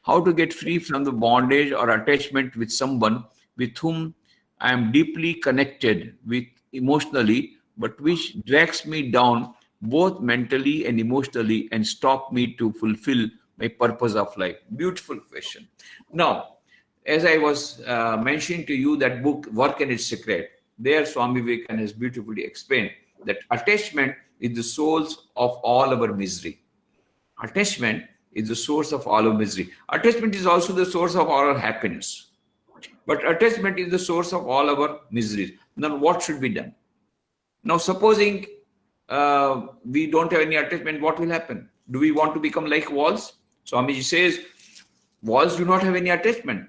How to get free from the bondage or attachment with someone with whom I am deeply connected with emotionally, but which drags me down both mentally and emotionally and stop me to fulfill my purpose of life? Beautiful question. Now, as I was mentioning to you, that book, Work and Its Secret, there Swami Vivekananda has beautifully explained that attachment is the source of all our misery. Attachment is the source of all our misery. Attachment is also the source of all our happiness. But attachment is the source of all our miseries. Now, what should be done? Now, supposing we don't have any attachment, what will happen? Do we want to become like walls? Swamiji says, walls do not have any attachment,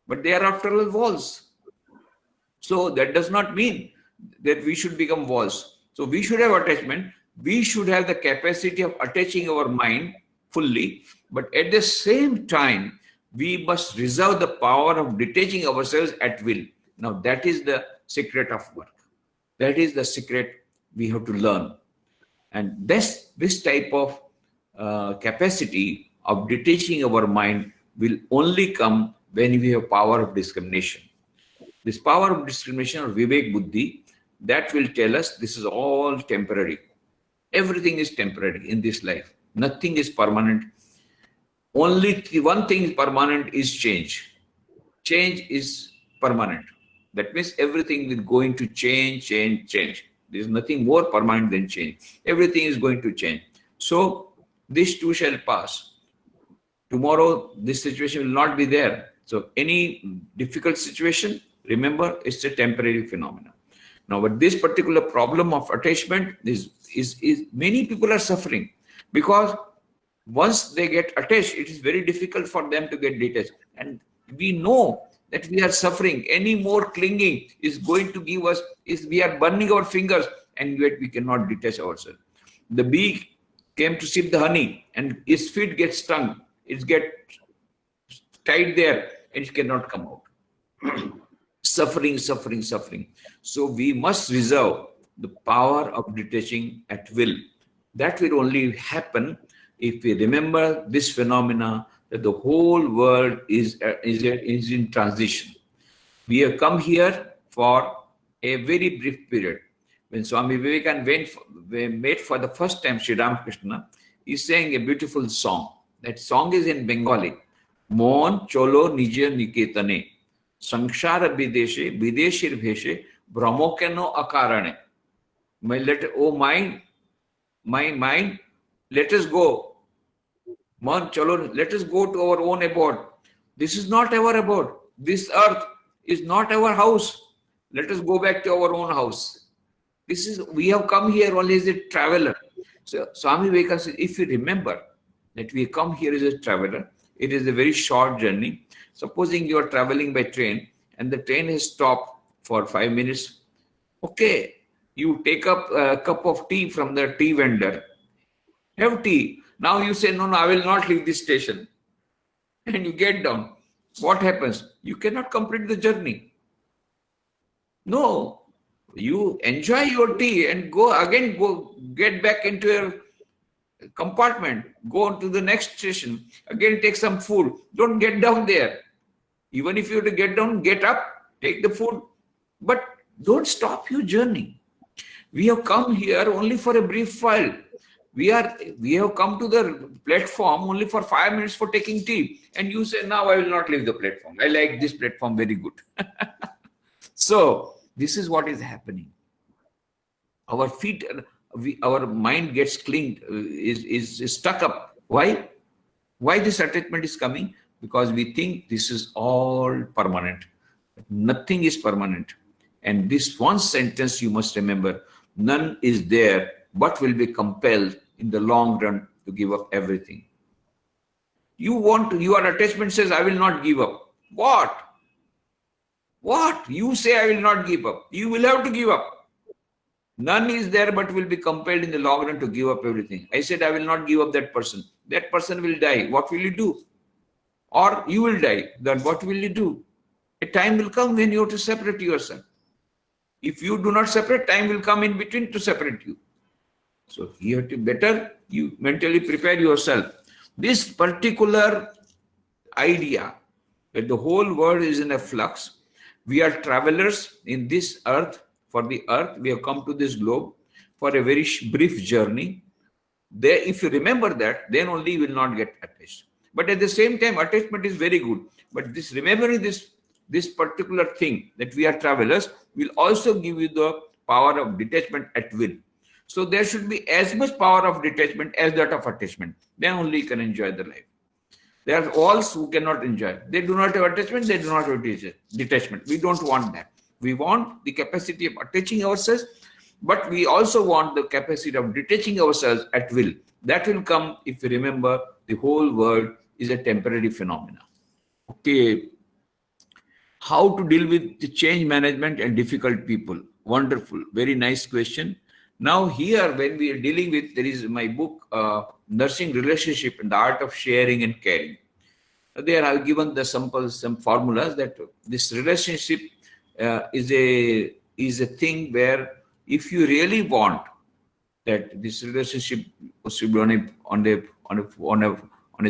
but they are after all walls. So that does not mean that we should become walls. So we should have attachment. We should have the capacity of attaching our mind fully, but at the same time, we must reserve the power of detaching ourselves at will. Now that is the secret of work. That is the secret we have to learn. And this type of capacity of detaching our mind will only come when we have power of discrimination. This power of discrimination or Vivek Buddhi, that will tell us this is all temporary. Everything is temporary in this life. Nothing is permanent. Only one thing is permanent is change. Change is permanent. That means everything is going to change. There is nothing more permanent than change. Everything is going to change. So this too shall pass. Tomorrow, this situation will not be there. So any difficult situation, remember, it's a temporary phenomenon. Now, but this particular problem of attachment is many people are suffering, because once they get attached, it is very difficult for them to get detached. And we know that we are suffering. Any more clinging is going to give us, we are burning our fingers, and yet we cannot detach ourselves. The bee came to sip the honey, and its feet get stung. It gets tied there, and it cannot come out. Suffering. So we must reserve the power of detaching at will. That will only happen if we remember this phenomena, that the whole world is in transition. We have come here for a very brief period. When Swami Vivekananda met for the first time Sri Ramakrishna, he sang a beautiful song. That song is in Bengali. Mon cholo nije niketane, samsara videshe, videshir bheshe, brahmokeno akarane. My mind, let us go. Mon cholo, let us go to our own abode. This is not our abode. This earth is not our house. Let us go back to our own house. We have come here only as a traveler. So Swami Vivekananda said, if you remember that we come here as a traveler, it is a very short journey. Supposing you are traveling by train and the train has stopped for 5 minutes. Okay, you take up a cup of tea from the tea vendor. Have tea. Now you say, no, I will not leave this station. And you get down. What happens? You cannot complete the journey. No, you enjoy your tea and go get back into your compartment, go on to the next station, again take some food. Don't get down there. Even if you have to get down, get up, take the food, but don't stop your journey. We have come here only for a brief while. We have come to the platform only for 5 minutes for taking tea, and you say, now I will not leave the platform. I like this platform very good. So this is what is happening. Our feet, our mind gets clinged, is stuck up. Why? Why this attachment is coming? Because we think this is all permanent. Nothing is permanent. And this one sentence you must remember, none is there but will be compelled in the long run to give up everything. Your attachment says, I will not give up. What? You say, I will not give up. You will have to give up. None is there but will be compelled in the long run to give up everything. I said, I will not give up that person. That person will die. What will you do? Or you will die. Then what will you do? A time will come when you have to separate yourself. If you do not separate, time will come in between to separate you. So you have to you mentally prepare yourself. This particular idea that the whole world is in a flux, we are travelers in this earth. For the earth, we have come to this globe for a very brief journey. There, if you remember that, then only you will not get attached. But at the same time, attachment is very good. But this remembering this particular thing that we are travelers will also give you the power of detachment at will. So there should be as much power of detachment as that of attachment. Then only you can enjoy the life. There are all who cannot enjoy. They do not have attachment, they do not have detachment. We don't want that. We want the capacity of attaching ourselves, but we also want the capacity of detaching ourselves at will. That will come if you remember the whole world is a temporary phenomenon. Okay. How to deal with the change management and difficult people? Wonderful. Very nice question. Now here, when we are dealing with, there is my book, Nursing Relationship and the Art of Sharing and Caring. There I have given some formulas that this relationship is a thing where if you really want that this relationship should be on a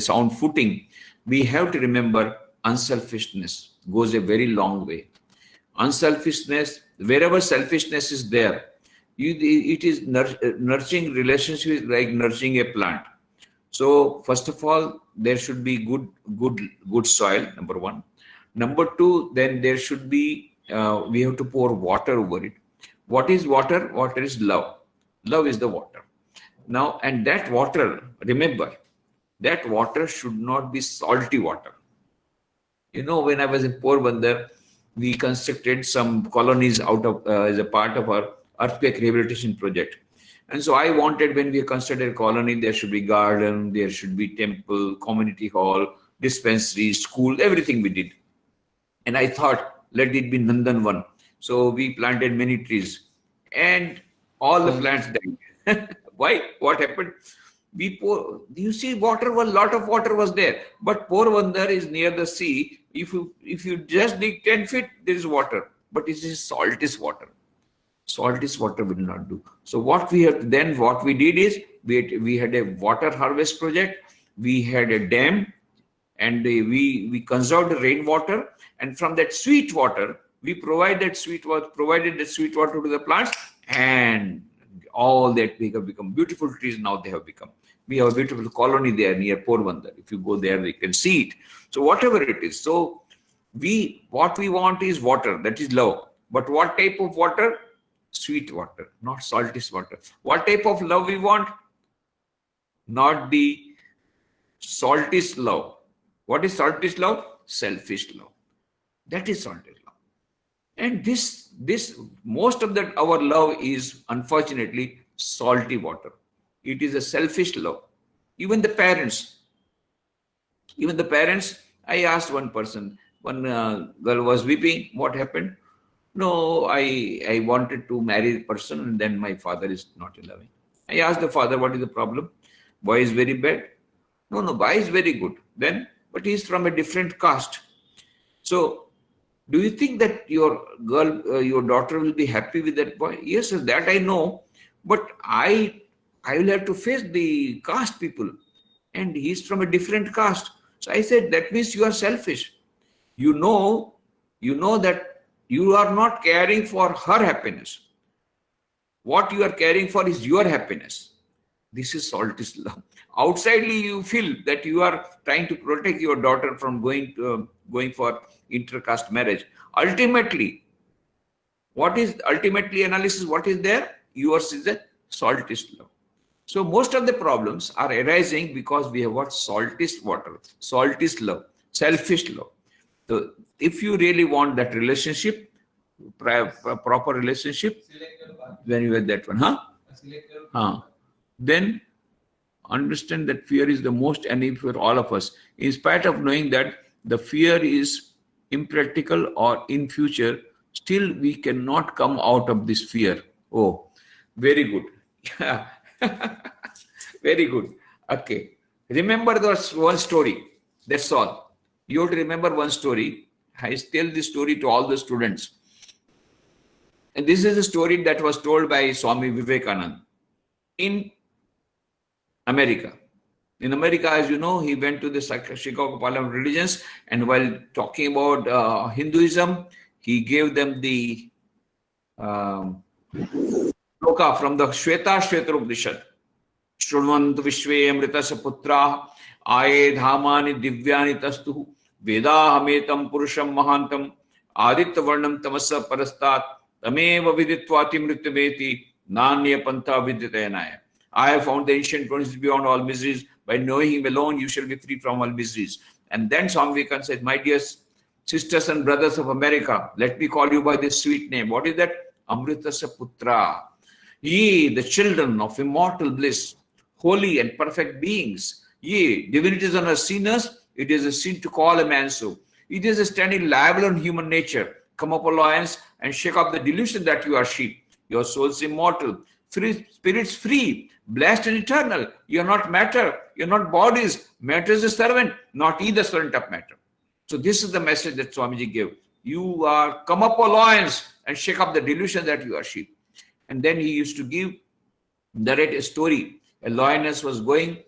sound footing, we have to remember unselfishness goes a very long way. Unselfishness, wherever selfishness is there, it is nurturing relationships like nurturing a plant. So first of all, there should be good soil, number one. Number two, then there should be we have to pour water over it. What is water? Water is love. Love is the water. Now, and that water, remember, that water should not be salty water. You know, when I was in Porbandar, we constructed some colonies out of as a part of our earthquake rehabilitation project. And so I wanted, when we constructed a colony, there should be garden, there should be temple, community hall, dispensary, school, everything we did. And I thought, let it be Nandanvan. So we planted many trees and all the plants died. Why? What happened? You see, water was, lot of water was there, but Porbandar is near the sea. If you just dig 10 feet, there is water, but it is saltish water. Saltish water will not do. So what we did is we had a water harvest project. We had a dam, and we conserved the rainwater, and from that sweet water we provided that sweet water to the plants, and all that they have become beautiful trees. Now they have become. We have a beautiful colony there near Porbandar. If you go there, you can see it. So whatever it is, so what we want is water, that is love. But what type of water? Sweet water, not saltish water. What type of love we want? Not the saltish love. What is saltish love? Selfish love. That is saltish love. And this most of that our love is unfortunately salty water. It is a selfish love. Even the parents, I asked one person, one girl was weeping. What happened? No, I wanted to marry the person, and then my father is not loving. I asked the father, what is the problem? Boy is very bad. No, boy is very good. Then, but he is from a different caste. So, do you think that your daughter will be happy with that boy? Yes, that I know. But I will have to face the caste people, and he is from a different caste. So I said, that means you are selfish. You know that you are not caring for her happiness. What you are caring for is your happiness. This is saltish love. Outsidely, you feel that you are trying to protect your daughter from going for intercaste marriage. Ultimately, analysis? What is there? Yours is a saltish love. So most of the problems are arising because we have got saltish water, saltish love, selfish love. So if you really want that relationship, proper relationship, when you have that one, then understand that fear is the most enemy for all of us. In spite of knowing that the fear is impractical or in future, still we cannot come out of this fear. Oh, very good. Very good. Okay. Remember this one story. That's all. You have to remember one story. I tell this story to all the students. And this is a story that was told by Swami Vivekananda in America. In America, as you know, he went to the Chicago Parliament of Religions, and while talking about Hinduism, he gave them the shloka from the Shveta Upanishad. Shrunvantu Vishve Amritasya Putra Aye Dhamani Divyani Tastu Vedahametam Purusham Mahantam Aditya Varnam Tamasa Parastat Tameva Viditvati Mrityaveti Nanya Pantha Vidyayanaya. I have found the ancient promises beyond all miseries. By knowing him alone, you shall be free from all miseries. And then Swami Vivekananda said, my dear sisters and brothers of America, let me call you by this sweet name. What is that? Amritasya Putra. Ye, the children of immortal bliss, holy and perfect beings. Ye, divinities and sinners, it is a sin to call a man so. It is a standing liable on human nature. Come up, alliance, and shake off the delusion that you are sheep. Your soul is immortal. Free, spirits free, blessed and eternal. You are not matter. You are not bodies. Matter is a servant, not either servant of matter. So this is the message that Swamiji gave. You are come up, alliance, and shake up the delusion that you are sheep. And then he used to narrate a story. A lioness was going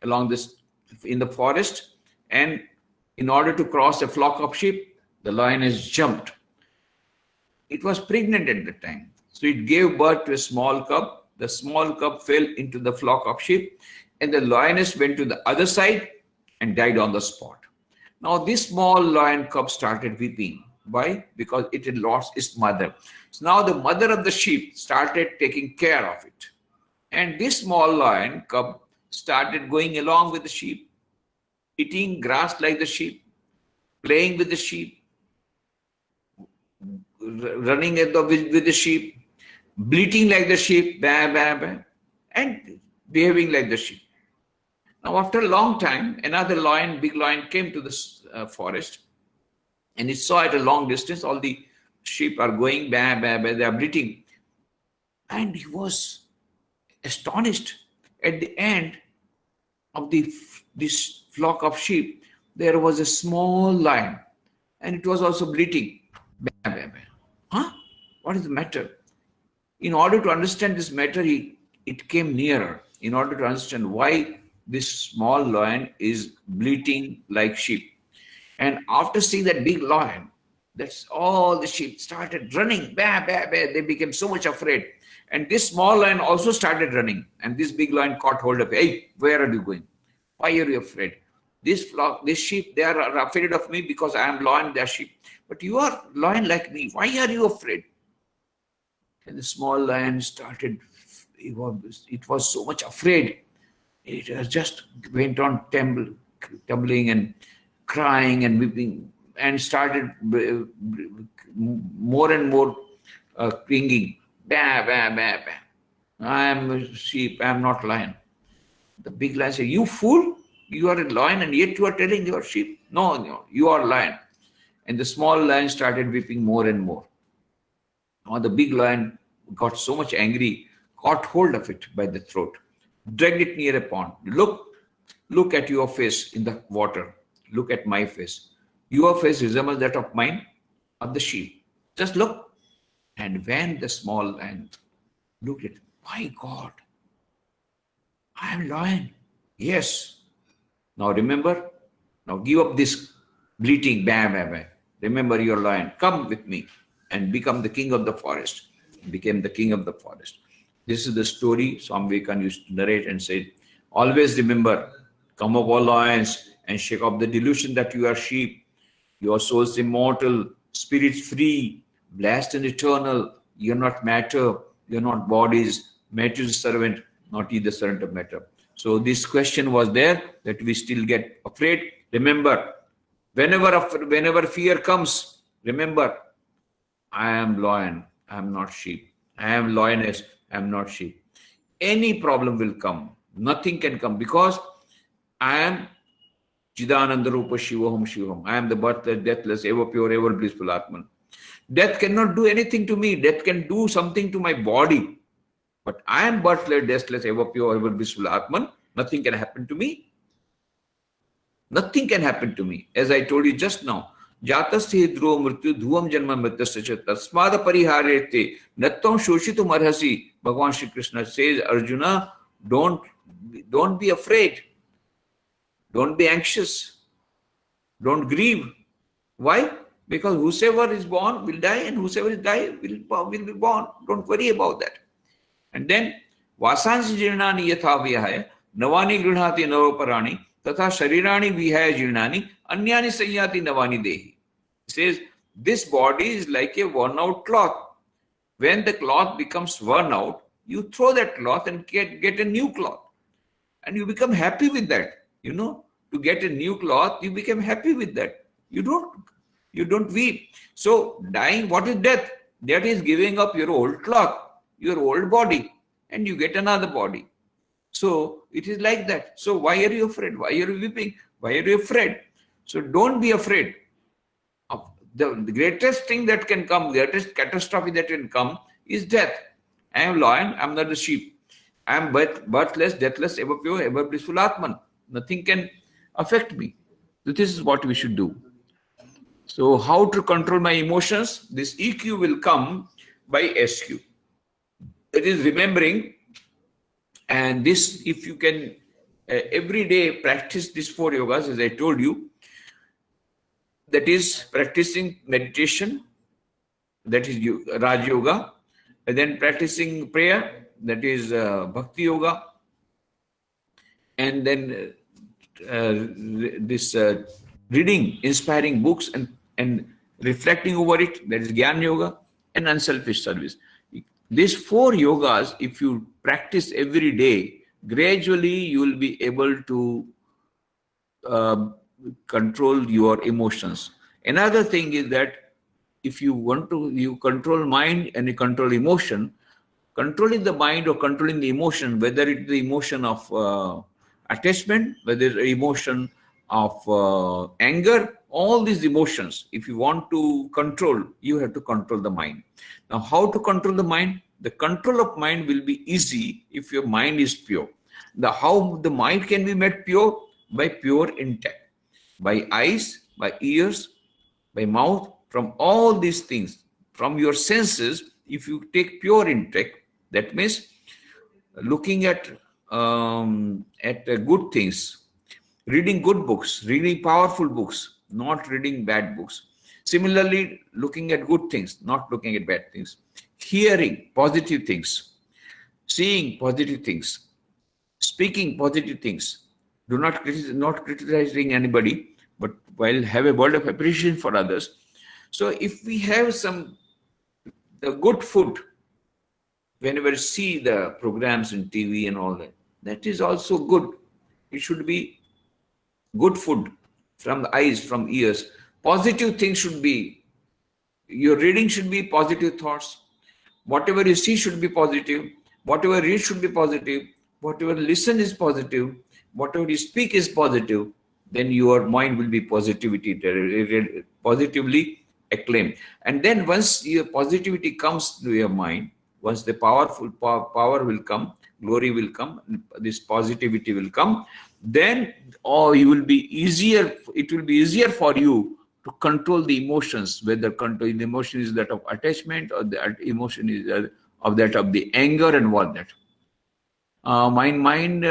along in the forest, and in order to cross a flock of sheep, the lioness jumped. It was pregnant at the time. So it gave birth to a small cub. The small cub fell into the flock of sheep, and the lioness went to the other side and died on the spot. Now this small lion cub started weeping. Why? Because it had lost its mother. So now the mother of the sheep started taking care of it. And this small lion cub started going along with the sheep, eating grass like the sheep, playing with the sheep, running with the sheep, bleating like the sheep, bah, bah, bah, and behaving like the sheep. Now, after a long time, another lion, big lion, came to this forest, and it saw at a long distance all the sheep are going, bah, bah, bah, they are bleating. And he was astonished. At the end of this flock of sheep, there was a small lion, and it was also bleating. Bah, bah, bah. Huh? What is the matter? In order to understand this matter, it came nearer. In order to understand why this small lion is bleating like sheep. And after seeing that big lion, that's all the sheep started running. Bah, bah, bah. They became so much afraid. And this small lion also started running. And this big lion caught hold of it. Hey, where are you going? Why are you afraid? This flock, this sheep, they are afraid of me because I am lion, they are sheep. But you are lion like me. Why are you afraid? And the small lion started, it was so much afraid. It just went on tumbling and crying and weeping and started more and more clinging. Bah, bah, bah, bah. I am a sheep, I am not lion. The big lion said, you fool, you are a lion and yet you are telling you are sheep. No, no, you are lion. And the small lion started weeping more and more. Now the big lion got so much angry, caught hold of it by the throat, dragged it near a pond. Look at your face in the water. Look at my face. Your face resembles that of mine, of the sheep. Just look. And when the small lion looked at, my God, I am lion. Yes. Now remember, now give up this bleating, bah, bah, bah. Remember your lion. Come with me and become the king of the forest. Became the king of the forest. This is the story Swami Vivekananda used to narrate and say, always remember, come up all lions and shake off the delusion that you are sheep. Your soul is immortal, spirit free, blessed and eternal. You are not matter, you are not bodies. Matter is servant, not ye the servant of matter. So this question was there that we still get afraid. Remember, whenever fear comes, remember, I am lion, I am not sheep. I am lioness, I am not sheep. Any problem will come. Nothing can come because I am Chidananda Rupa Shivoham Shivoham. I am the birthless, deathless, ever pure, ever blissful Atman. Death cannot do anything to me. Death can do something to my body. But I am birthless, deathless, ever pure, ever blissful Atman. Nothing can happen to me. Nothing can happen to me. As I told you just now, Jatasya dhruva mrityu dhuvam janma mritasya tasmada pariharete nattam shoshitum arhasi. Bhagavan Shri Krishna says, Arjuna, don't be afraid. Don't be anxious. Don't grieve. Why? Because whosoever is born will die and whosoever is die will be born. Don't worry about that. And then, vasansi jirnani yatha vihaya navani grihati navaparani tatha sharirani vihaya jirnani anyani sanyati navani dehi. It says, this body is like a worn out cloth. When the cloth becomes worn out, you throw that cloth and get a new cloth. And you become happy with that. You know, to get a new cloth, you become happy with that. You don't weep. So dying, what is death? Death is giving up your old cloth, your old body, and you get another body. So it is like that. So why are you afraid? Why are you weeping? Why are you afraid? So don't be afraid. The greatest thing that can come, the greatest catastrophe that can come is death. I am lion, I am not the sheep. I am birthless, deathless, ever pure, ever blissful Atman. Nothing can affect me. So this is what we should do. So how to control my emotions? This EQ will come by SQ. It is remembering, and this, if you can every day practice these 4 yogas, as I told you, that is practicing meditation, that is Raj Yoga, and then practicing prayer, that is Bhakti Yoga, and then this reading inspiring books and reflecting over it, that is Gyan Yoga, and unselfish service. These 4 yogas, if you practice every day, gradually you will be able to control your emotions. Another thing is that if you want to, you control mind and you control emotion, controlling the mind or controlling the emotion, whether it's the emotion of attachment, whether it's the emotion of anger, all these emotions, if you want to control, you have to control the mind. Now, how to control the mind? The control of mind will be easy if your mind is pure. How the mind can be made pure? By pure intake, by eyes, by ears, by mouth, from all these things, from your senses. If you take pure intake, that means looking at good things, reading good books, reading powerful books, not reading bad books. Similarly, looking at good things, not looking at bad things. Hearing positive things, seeing positive things, speaking positive things. Do not criticizing anybody, but while have a word of appreciation for others. So if we have the good food, whenever you see the programs in TV and all that, that is also good. It should be good food from the eyes, from ears. Positive things should be, your reading should be positive thoughts. Whatever you see should be positive. Whatever you read should be positive. Whatever you listen is positive. Whatever you speak is positive. Then your mind will be positively acclaimed. And then once your positivity comes to your mind, once the power will come, glory will come, this positivity will come, then it will be easier for you to control the emotions, whether control the emotion is that of attachment or the emotion is of that of the anger and what that. My mind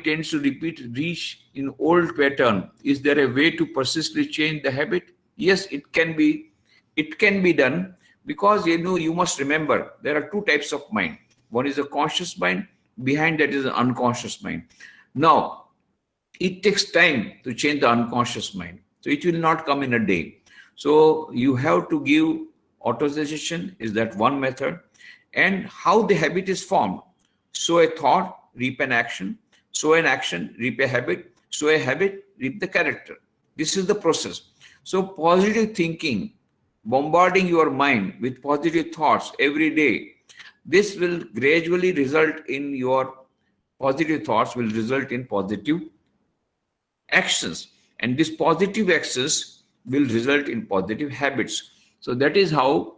tends to reach in old pattern. Is there a way to persistently change the habit? Yes, it can be done, because you must remember there are 2 types of mind. One is a conscious mind, behind that is an unconscious mind. Now, it takes time to change the unconscious mind. So it will not come in a day. So you have to give auto-suggestion, is that one method. And how the habit is formed. Sow a thought, reap an action. Sow an action, reap a habit. Sow a habit, reap the character. This is the process. So positive thinking, bombarding your mind with positive thoughts every day, this will gradually result in your positive thoughts will result in positive actions. And these positive actions will result in positive habits. So that is how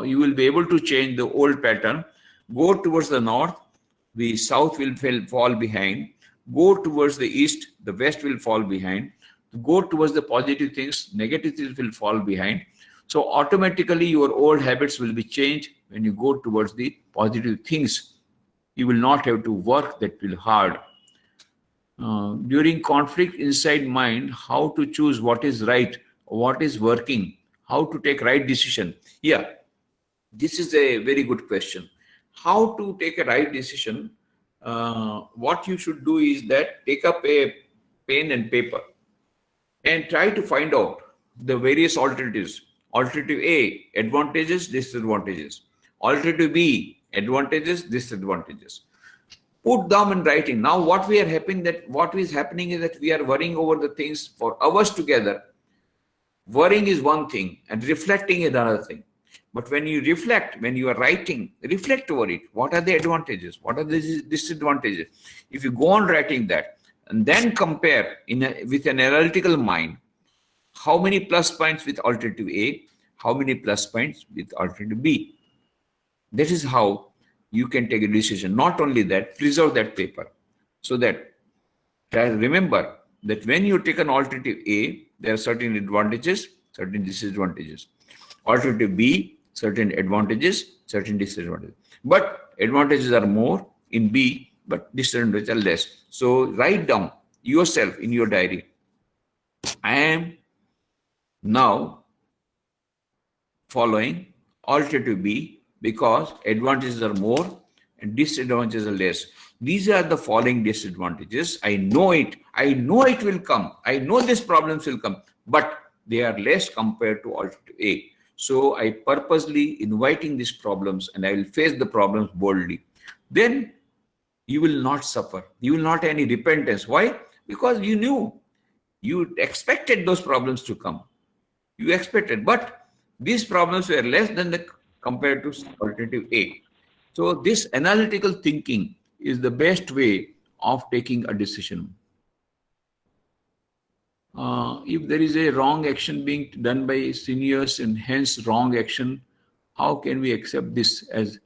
you will be able to change the old pattern. Go towards the north, the south will fall behind. Go towards the east, the west will fall behind. Go towards the positive things, negative things will fall behind. So automatically your old habits will be changed when you go towards the positive things. You will not have to work that will hard. During conflict inside mind, how to choose what is right, what is working, how to take right decision. Yeah, this is a very good question. How to take a right decision? What you should do is that take up a pen and paper and try to find out the various alternatives. Alternative A, advantages, disadvantages. Alternative B, advantages, disadvantages. Put them in writing. Now what is happening is that we are worrying over the things for hours together. Worrying is one thing and reflecting is another thing. But when you reflect, when you are writing, reflect over it. What are the advantages? What are the disadvantages? If you go on writing that and then compare with an analytical mind, how many plus points with alternative A, how many plus points with alternative B. That is how you can take a decision. Not only that, preserve that paper. So that, remember that when you take an alternative A, there are certain advantages, certain disadvantages. Alternative B, certain advantages, certain disadvantages. But advantages are more in B, but disadvantages are less. So write down yourself in your diary. I am now following alternative B because advantages are more and disadvantages are less. These are the following disadvantages. I know it. I know it will come. I know these problems will come. But they are less compared to alternative A. So I purposely inviting these problems, and I will face the problems boldly. Then you will not suffer. You will not have any repentance. Why? Because you knew, you expected those problems to come. You expected, but these problems were less than the compared to alternative A. So this analytical thinking is the best way of taking a decision. If there is a wrong action being done by seniors and hence wrong action, how can we accept this as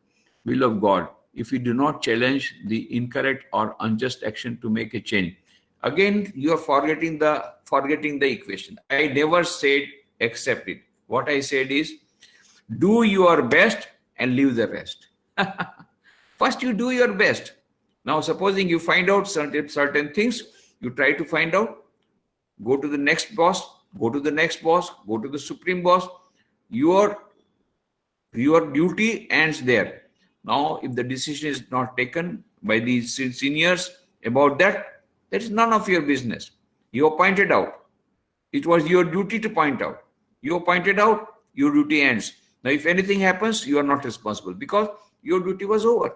will of God if we do not challenge the incorrect or unjust action to make a change? Again, you are forgetting the equation. I never said accept it. What I said is do your best and leave the rest. First, you do your best. Now, supposing you find out certain things, you try to find out, go to the next boss, go to the next boss, go to the supreme boss. Your duty ends there. Now, if the decision is not taken by the seniors about that is none of your business. You are pointed out. It was your duty to point out. You are pointed out, your duty ends. Now, if anything happens, you are not responsible because your duty was over.